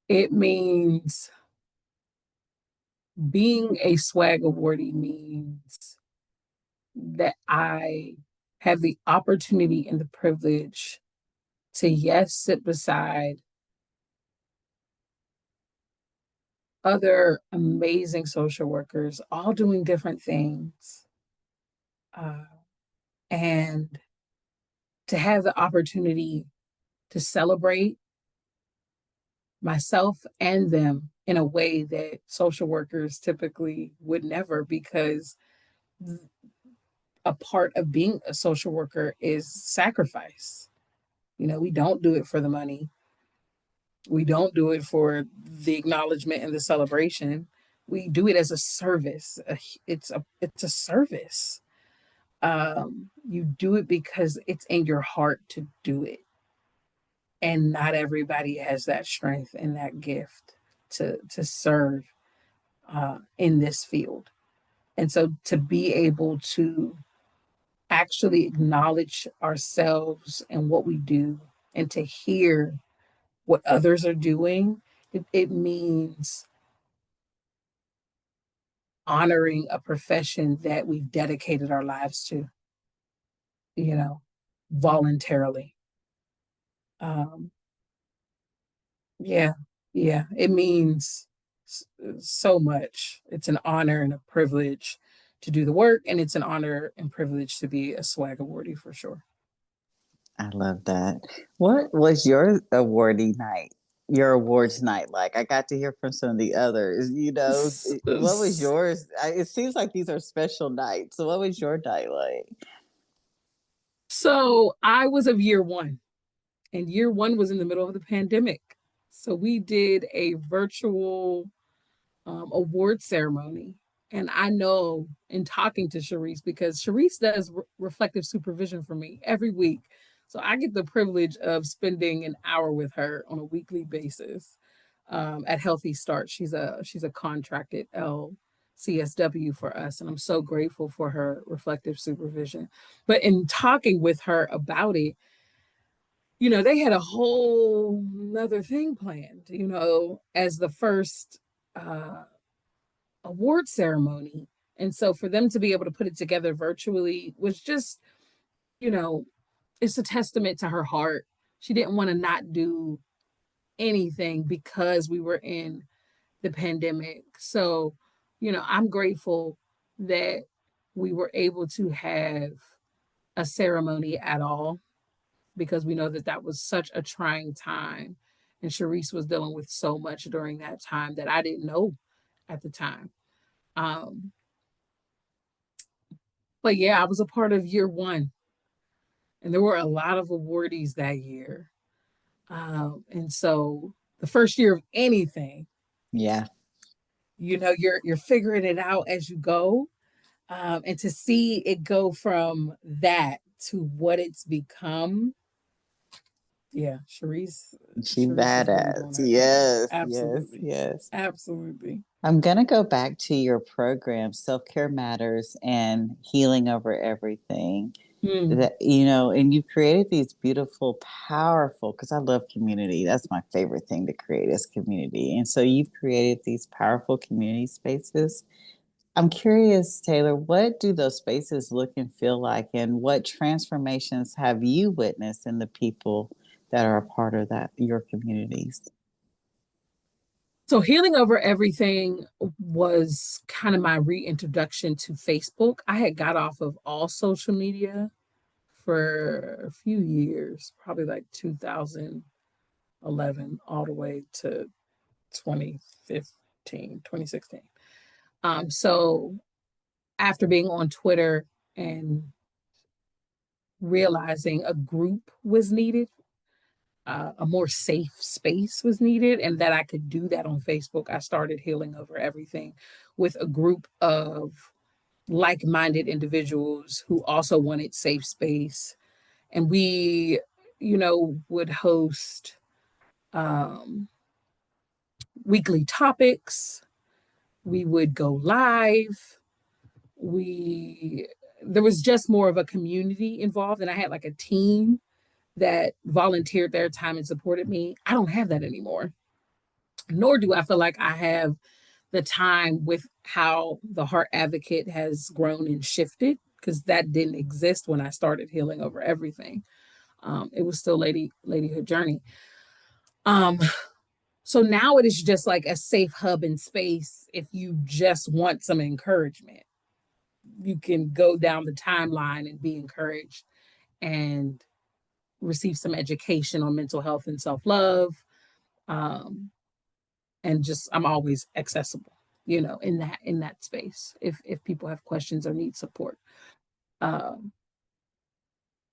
It means being a swag awardee means that I have the opportunity and the privilege to, yes, sit beside other amazing social workers, all doing different things, uh, and to have the opportunity to celebrate myself and them in a way that social workers typically would never, because a part of being a social worker is sacrifice. You know, we don't do it for the money. We don't do it for the acknowledgement and the celebration. We do it as a service. It's a service. You do it because it's in your heart to do it, and not everybody has that strength and that gift to serve in this field. And so to be able to actually acknowledge ourselves and what we do, and to hear what others are doing, it means honoring a profession that we've dedicated our lives to, you know, voluntarily. Um, yeah, yeah, it means so much. It's an honor and a privilege to do the work, and it's an honor and privilege to be a swag awardee for sure. I love that. What was your awardee night? Your awards night like? I got to hear from some of the others. What was yours? It seems like these are special nights. So, what was your night like? So I was of year one, and year one was in the middle of the pandemic. So we did a virtual award ceremony. And I know in talking to Sharice, because Sharice does reflective supervision for me every week. So I get the privilege of spending an hour with her on a weekly basis at Healthy Start. She's a contracted LCSW for us, and I'm so grateful for her reflective supervision. But in talking with her about it, they had a whole another thing planned, as the first uh, award ceremony. And so for them to be able to put it together virtually was just, you know, it's a testament to her heart. She didn't want to not do anything because we were in the pandemic. So, I'm grateful that we were able to have a ceremony at all, because we know that that was such a trying time. And Sharice was dealing with so much during that time that I didn't know at the time. Um, but yeah, I was a part of year one, and there were a lot of awardees that year. And so the first year of anything, Yeah, you're figuring it out as you go. And to see it go from that to what it's become, yeah, Sharice, she Sharice has been badass. doing her thing. Yes, yes, Absolutely. yes. Absolutely. I'm going to go back to your program, Self Care Matters and Healing Over Everything. Mm. And you've created these beautiful, powerful, because I love community. That's my favorite thing to create is community. And so you've created these powerful community spaces. I'm curious, Taylor, what do those spaces look and feel like, and what transformations have you witnessed in the people that are a part of your communities? So, Healing Over Everything was kind of my reintroduction to Facebook. I had got off of all social media for a few years, probably like 2011 all the way to 2015, 2016. So after being on Twitter and realizing a group was needed, a more safe space was needed and that I could do that on Facebook, I started Healing Over Everything with a group of like minded individuals who also wanted safe space. And we, would host um, weekly topics. We would go live. We, there was just more of a community involved, and I had like a team that volunteered their time and supported me. I don't have that anymore, nor do I feel like I have the time with how the Heart Advocate has grown and shifted, because that didn't exist when I started Healing Over Everything. It was still ladyhood journey. Um, so now it is just like a safe hub and space. If you just want some encouragement, you can go down the timeline and be encouraged and receive some education on mental health and self love. Um, and just I'm always accessible, in that space if people have questions or need support. Um,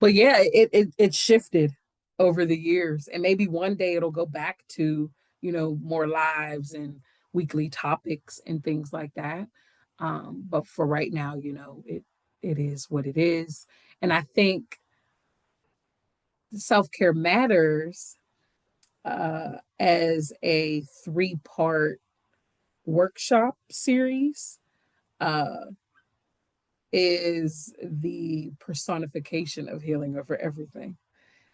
but yeah, it shifted over the years, and maybe one day it'll go back to more lives and weekly topics and things like that. But for right now, it is what it is, and I think self care matters as a 3-part workshop series uh, is the personification of Healing Over Everything.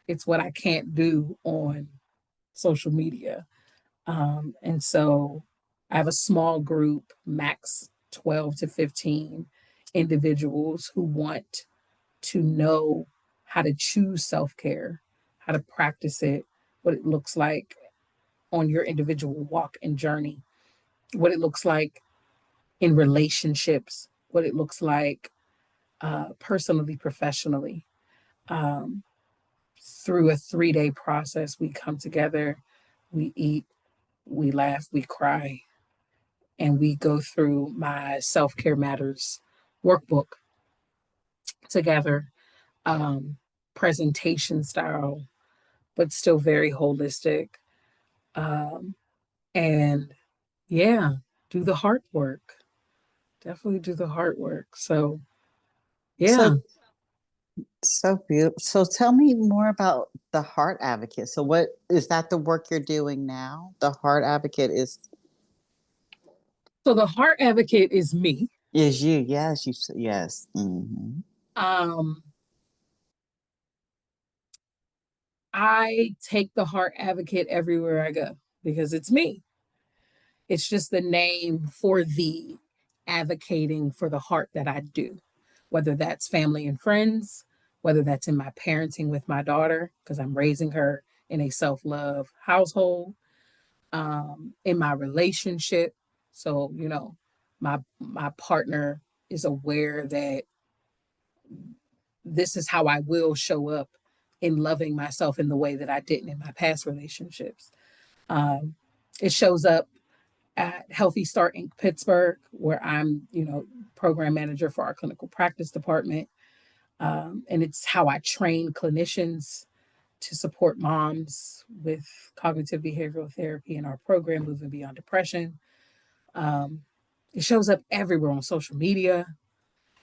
It's what I can't do on social media. And so I have a small group, max 12 to 15 individuals who want to know how to choose self care, how to practice it, what it looks like on your individual walk and journey, what it looks like in relationships, what it looks like personally, professionally. Um, Through a 3-day process, we come together, we eat, we laugh, we cry, and we go through my Self Care Matters workbook together, um, presentation style, but still very holistic. Um, and yeah, do the hard work. Definitely do the hard work. So, yeah. So so beautiful. So tell me more about the Heart Advocate. So what is that the work you're doing now? The Heart Advocate So, the heart advocate is me. is you. Yes, yes. Um, I take the heart advocate everywhere I go because it's me. It's just the name for the advocating for the heart that I do, whether that's family and friends, whether that's in my parenting with my daughter, because I'm raising her in a self love household, in my relationship. So, my partner is aware that this is how I will show up in loving myself in the way that I didn't in my past relationships. Um, it shows up at Healthy Start in Pittsburgh, where I'm, program manager for our clinical practice department. And it's how I train clinicians to support moms with cognitive behavioral therapy in our program, Moving Beyond Depression. Um, it shows up everywhere on social media.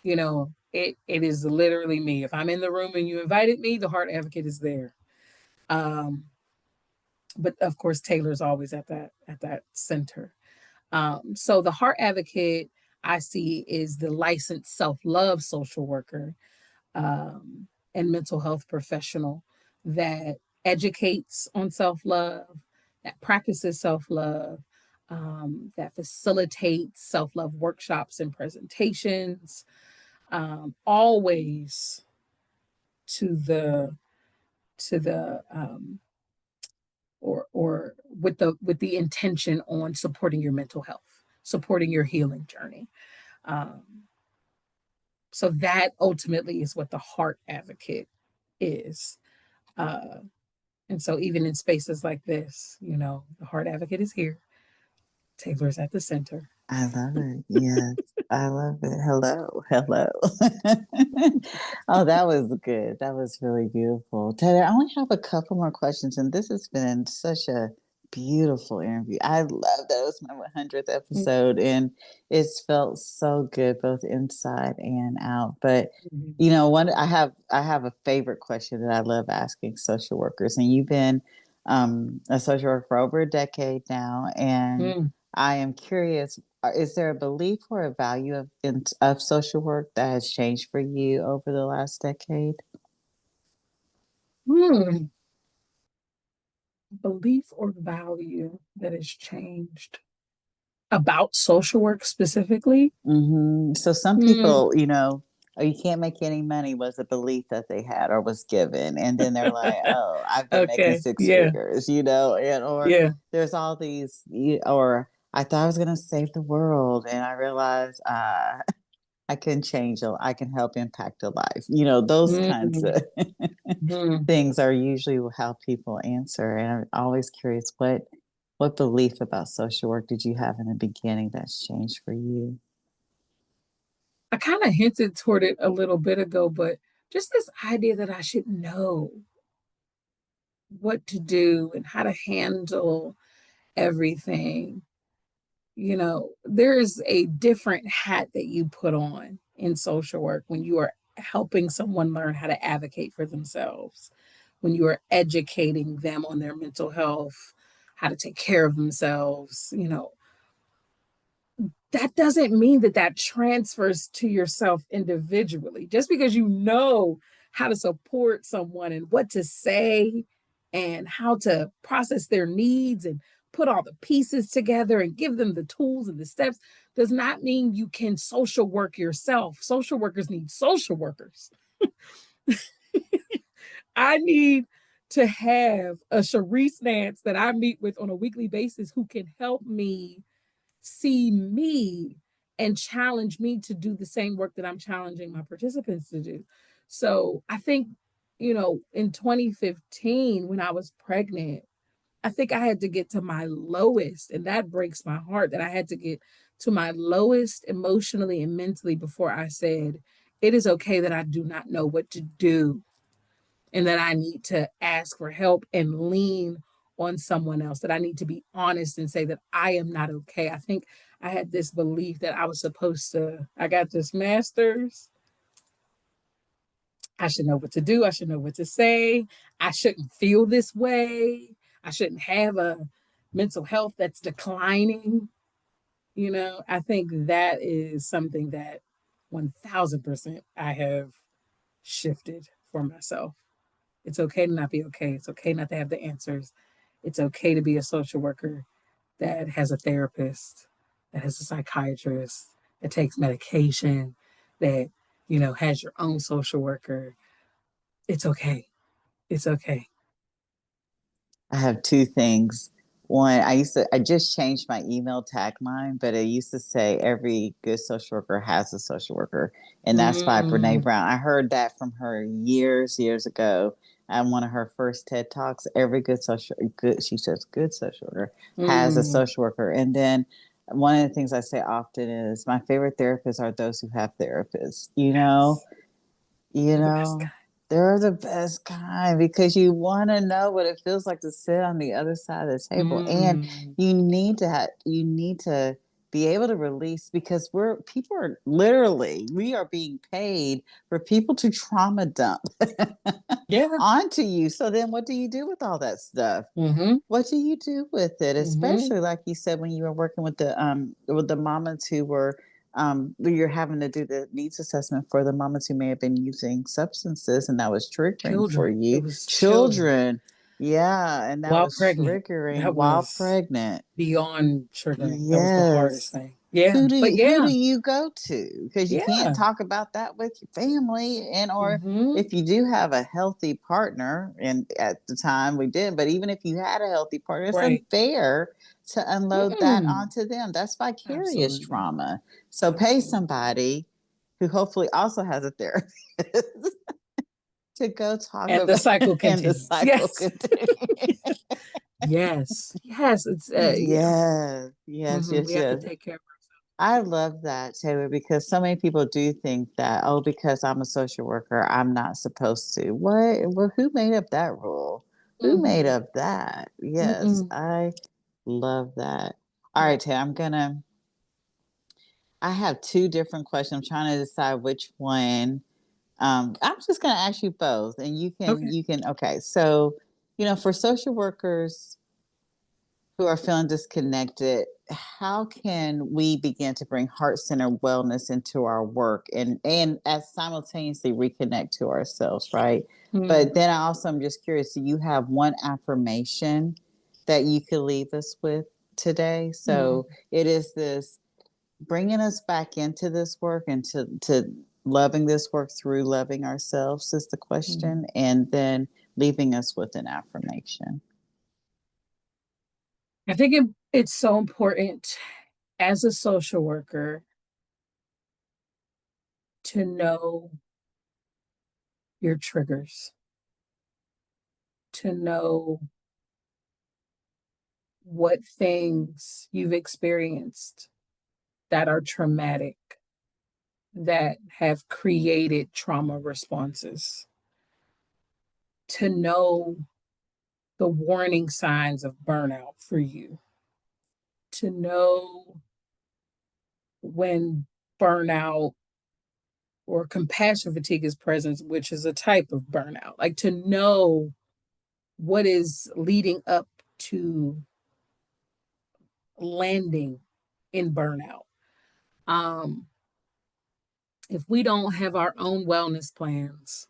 It is literally me. If I'm in the room and you invited me, the heart advocate is there. Um, but of course, Taylor's always at that center. So the heart advocate I see is the licensed self-love social worker and mental health professional that educates on self-love, that practices self-love, that facilitates self-love workshops and presentations, always to the or with the intention on supporting your mental health, supporting your healing journey. Um, so that ultimately is what the heart advocate is. Uh, and so even in spaces like this, the heart advocate is here. Taylor's at the center. I love it. Yes, I love it. Hello, hello. Oh, that was good. That was really beautiful. Ted, I only have a couple more questions, and this has been such a beautiful interview. I love that it was my 100th episode, and it's felt so good both inside and out. But Mhm. one I have a favorite question that I love asking social workers, and you've been a social worker for over a decade now, and Mm. I am curious, is there a belief or a value of social work that has changed for you over the last decade? Mm. Belief or value that has changed about social work specifically? So some Mm. people, oh, you can't make any money was a belief that they had or was given. And then they're like, oh, I've been making Okay. six Yeah. figures, or Yeah. there's all these, or I thought I was going to save the world. And I realized I can I can help impact a life. Those kinds Mm. of Mm. things are usually how people answer. And I'm always curious, what belief about social work did you have in the beginning that's changed for you? I kind of hinted toward it a little bit ago, but just this idea that I should know what to do and how to handle everything. There is a different hat that you put on in social work when you are helping someone learn how to advocate for themselves, when you are educating them on their mental health, how to take care of themselves. That doesn't mean that that transfers to yourself individually. Just because you know how to support someone and what to say and how to process their needs and put all the pieces together and give them the tools and the steps does not mean you can social work yourself. Social workers need social workers. I need to have a Sharice Nance that I meet with on a weekly basis who can help me see me and challenge me to do the same work that I'm challenging my participants to do. So I think, in 2015, when I was pregnant, I think I had to get to my lowest, and that breaks my heart that I had to get to my lowest emotionally and mentally before I said, it is okay that I do not know what to do and that I need to ask for help and lean on someone else, that I need to be honest and say that I am not okay. I think I had this belief that I got this master's. I should know what to do. I should know what to say. I shouldn't feel this way. I shouldn't have a mental health that's declining. I think that is something that 1000% I have shifted for myself. It's okay to not be okay. It's okay not to have the answers. It's okay to be a social worker that has a therapist, that has a psychiatrist, that takes medication, that, has your own social worker. It's okay. It's okay. I have two things. One, I just changed my email tagline, but it used to say every good social worker has a social worker. And that's by Brene Mm, Brown. I heard that from her years ago at one of her first TED Talks. Every she says, good social worker has a mm, social worker. And then one of the things I say often is my favorite therapists are those who have therapists. yes. You They're the best know, they're the best kind because you want to know what it feels like to sit on the other side of the guy. table, and you need to be able to release because people are literally we are being paid for people to trauma dump Yeah. onto you. So then, what do you do with all that stuff? Mm-hmm. What do you do with it? Mm-hmm. Especially like you said when you were working with the mamas who were you're having to do the needs assessment for the mamas who may have been using substances and that was triggering for Children. It you. was children Children. Yeah, and that while was pregnant. triggering That while was pregnant. beyond triggering. That was the hardest Yes. thing. Yeah. But Who do yeah. you go to? Because you can't Yeah. talk about that with your family and or Mm-hmm. if you do have a healthy partner, and at the time we did, but even if you had a healthy partner, it's Right. unfair to unload that Mm, onto them. That's vicarious absolutely. trauma. So pay Absolutely. somebody who hopefully also has a therapist to go talk And the about cycle and the continues. cycle Yes. continues. Yes. Yes. It's yeah. Yes, yes, We yes, have to yes. take care of ourselves. I love that, Taylor, because so many people do think that, oh, because I'm a social worker, I'm not supposed to. What? Well, who made up that rule? Who made Mm-hmm. up that? Yes, Mm-mm. I love that. All Yeah. right, Taylor, I have two different questions. I'm trying to decide which one. I'm just gonna ask you both, and Okay. okay. So, for social workers who are feeling disconnected, how can we begin to bring heart-centered wellness into our work and as simultaneously reconnect to ourselves, right? Mm. But then I also am just curious, do you have one affirmation that you could leave us with today? Mm. So it is this bringing us back into this work and to loving this work through loving ourselves is the Mm. question, and then leaving us with an affirmation. I think it's so important as a social worker to know your triggers, to know what things you've experienced that are traumatic, that have created trauma responses, to know the warning signs of burnout for you, to know when burnout or compassion fatigue is present, which is a type of burnout, like to know what is leading up to landing in burnout. Um, if we don't have our own wellness plans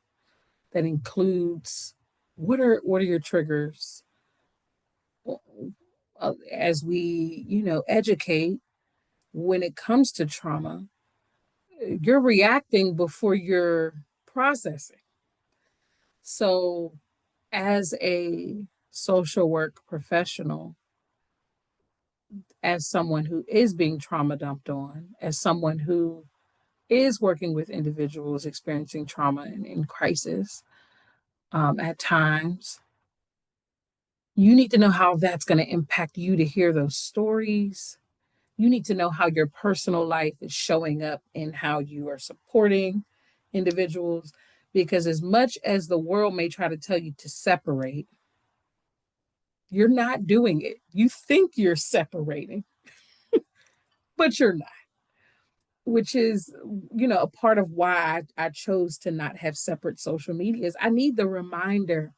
that includes what are your triggers, as we educate when it comes to trauma, you're reacting before you're processing. So as a social work professional, as someone who is being trauma dumped on, as someone who is working with individuals experiencing trauma and in crisis, at times, you need to know how that's going to impact you to hear those stories. You need to know how your personal life is showing up in how you are supporting individuals. Because as much as the world may try to tell you to separate, you're not doing it. You think you're separating, but you're not, which is, a part of why I chose to not have separate social medias. I need the reminder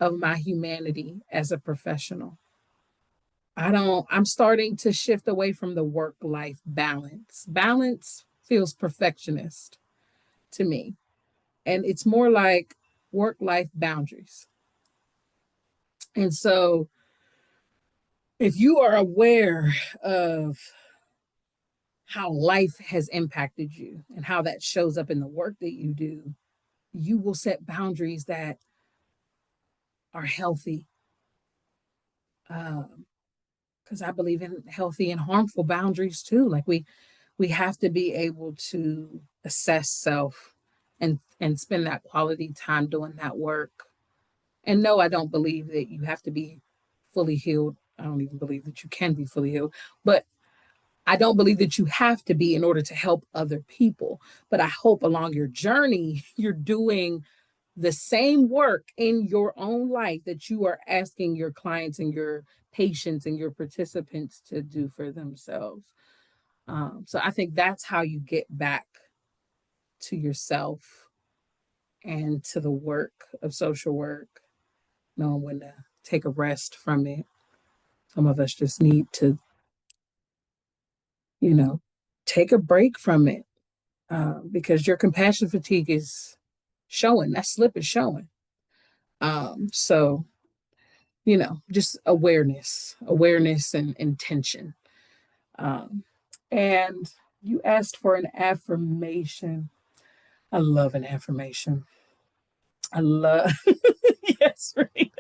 of my humanity as a professional. I'm starting to shift away from the work life balance. Balance feels perfectionist to me. And it's more like work life boundaries. And so if you are aware of how life has impacted you and how that shows up in the work that you do, you will set boundaries that are healthy. Because I believe in healthy and harmful boundaries too. Like we have to be able to assess self and spend that quality time doing that work. And no, I don't believe that you have to be fully healed. I don't even believe that you can be fully healed, but I don't believe that you have to be in order to help other people. But I hope along your journey, you're doing the same work in your own life that you are asking your clients and your patients and your participants to do for themselves. So I think that's how you get back to yourself and to the work of social work, knowing when to take a rest from it. Some of us just need to, you know, take a break from it, because your compassion fatigue is showing. That slip is showing. So, just awareness and intention. Um, and you asked for an affirmation. I love an affirmation. I love, yes, right.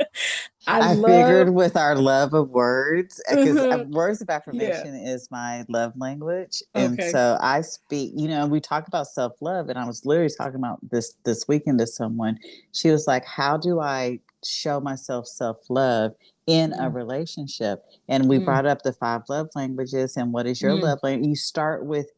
I I love, figured with our love of words, because uh words of yeah, affirmation is my love language, and okay. so I speak. We talk about self love, and I was literally talking about this weekend to someone. She was like, "How do I show myself self love?" in a Mm. relationship. And we Mm. brought up the 5 love languages, and what is your Mm. love language? You start with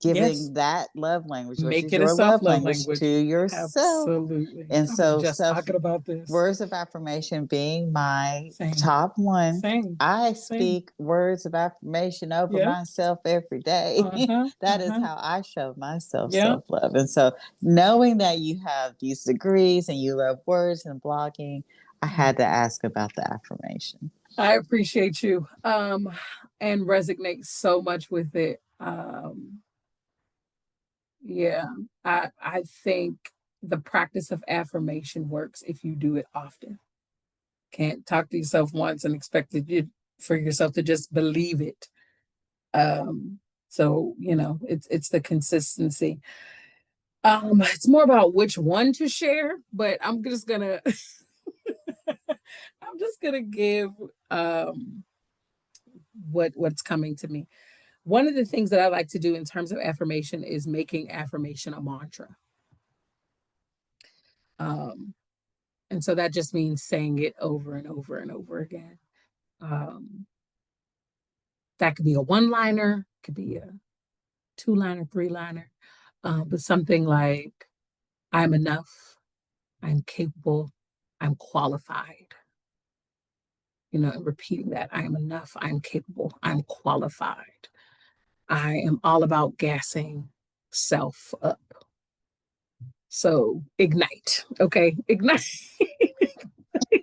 Yes. giving that love language, which Make is it a your self love love language, to language. yourself. Absolutely. And I was so just self talking about this. words of affirmation being my Same. top one. Same. I Same. speak words of affirmation over Yep. myself every day. Uh-huh. That is Uh-huh. how I show myself Yep. self love. And so, knowing that you have these degrees and you love words and blogging, I Mm. had to ask about the affirmation. I appreciate you. And resonate so much with it. Yeah. I think the practice of affirmation works if you do it often. Can't talk to yourself once and expect you for yourself to just believe it. Um, so it's the consistency. It's more about which one to share, but I'm just gonna give what's coming to me. One of the things that I like to do in terms of affirmation is making affirmation a mantra. Um, and so that just means saying it over and over and over again. Um, that could be a one liner, could be a two liner, three liner, but something like, I'm enough, I'm capable, I'm qualified. And repeating that, I am enough, I'm capable, I'm qualified. I am all about gassing self up. So ignite, okay? Ignite. I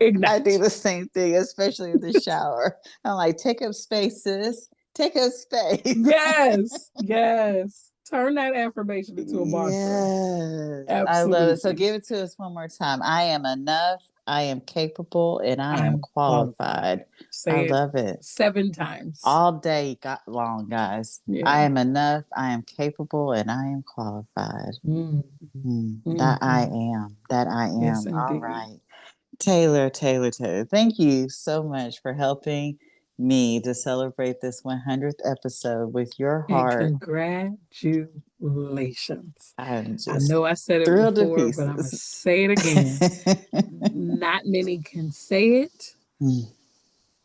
do Ignite. the same thing, especially in the shower. I'm like, take up space, sis. Take up space. Yes, yes. Turn that affirmation into a mantra. Yes, I love it. So Absolutely. give it to us one more time. I am enough, I am capable, and I am I'm qualified. qualified. I Say it love it. 7 times. All day got long, guys. I Yeah. am enough, I am capable, and I am qualified. Mm. That I Hmm. am. That I Yes, am. All indeed. right. Taylor, thank you so much for helping me to celebrate this 100th episode with your And heart. congratulations. I'm I just know I said it thrilled to before, but I'm going to pieces. say it again. Not many can say it.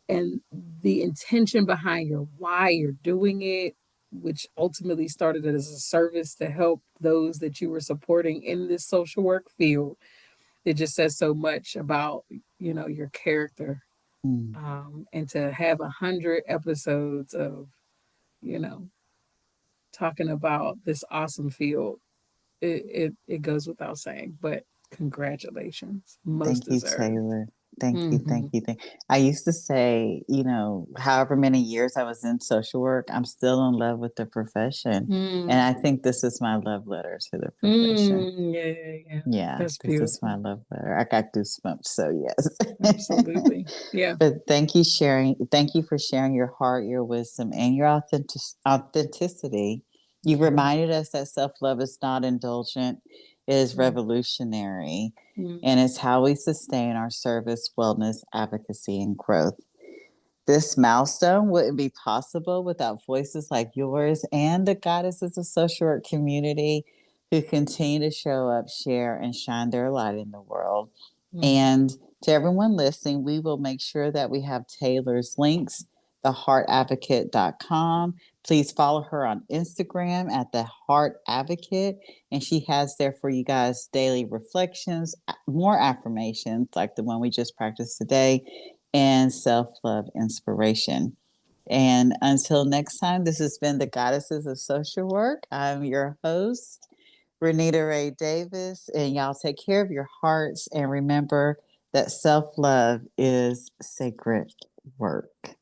And the intention behind your why you're doing it, which ultimately started as a service to help those that you were supporting in this social work field, it just says so much about your character. Mm, And to have 100 episodes of you know talking about this awesome field, it goes without saying, but congratulations, most thank you, deserved. Taylor. Thank you, Mm-hmm. thank you, I used to say, however many years I was in social work, I'm still in love with the profession. And I Mm. think this is my love letter to the profession. Mm. Yeah, yeah, yeah. Yeah, That's this is my beautiful. love letter. I got goosebumps, so yes. Absolutely. Yeah. But thank you for sharing your heart, your wisdom, and your authenticity. You Mm-hmm. reminded us that self-love is not indulgent, it is Mm. revolutionary, Mm. and it's how we sustain our service, wellness, advocacy, and growth. This milestone wouldn't be possible without voices like yours and the goddesses of social work community who continue to show up, share, and shine their light in the world. Mm. And to everyone listening, we will make sure that we have Taylor's links, theheartadvocate.com. Please follow her on Instagram at the Heart Advocate. And she has there for you guys daily reflections, more affirmations like the one we just practiced today, and self love inspiration. And until next time, this has been the Goddesses of Social Work. I'm your host, Renita Ray Davis, and y'all take care of your hearts and remember that self love is sacred work.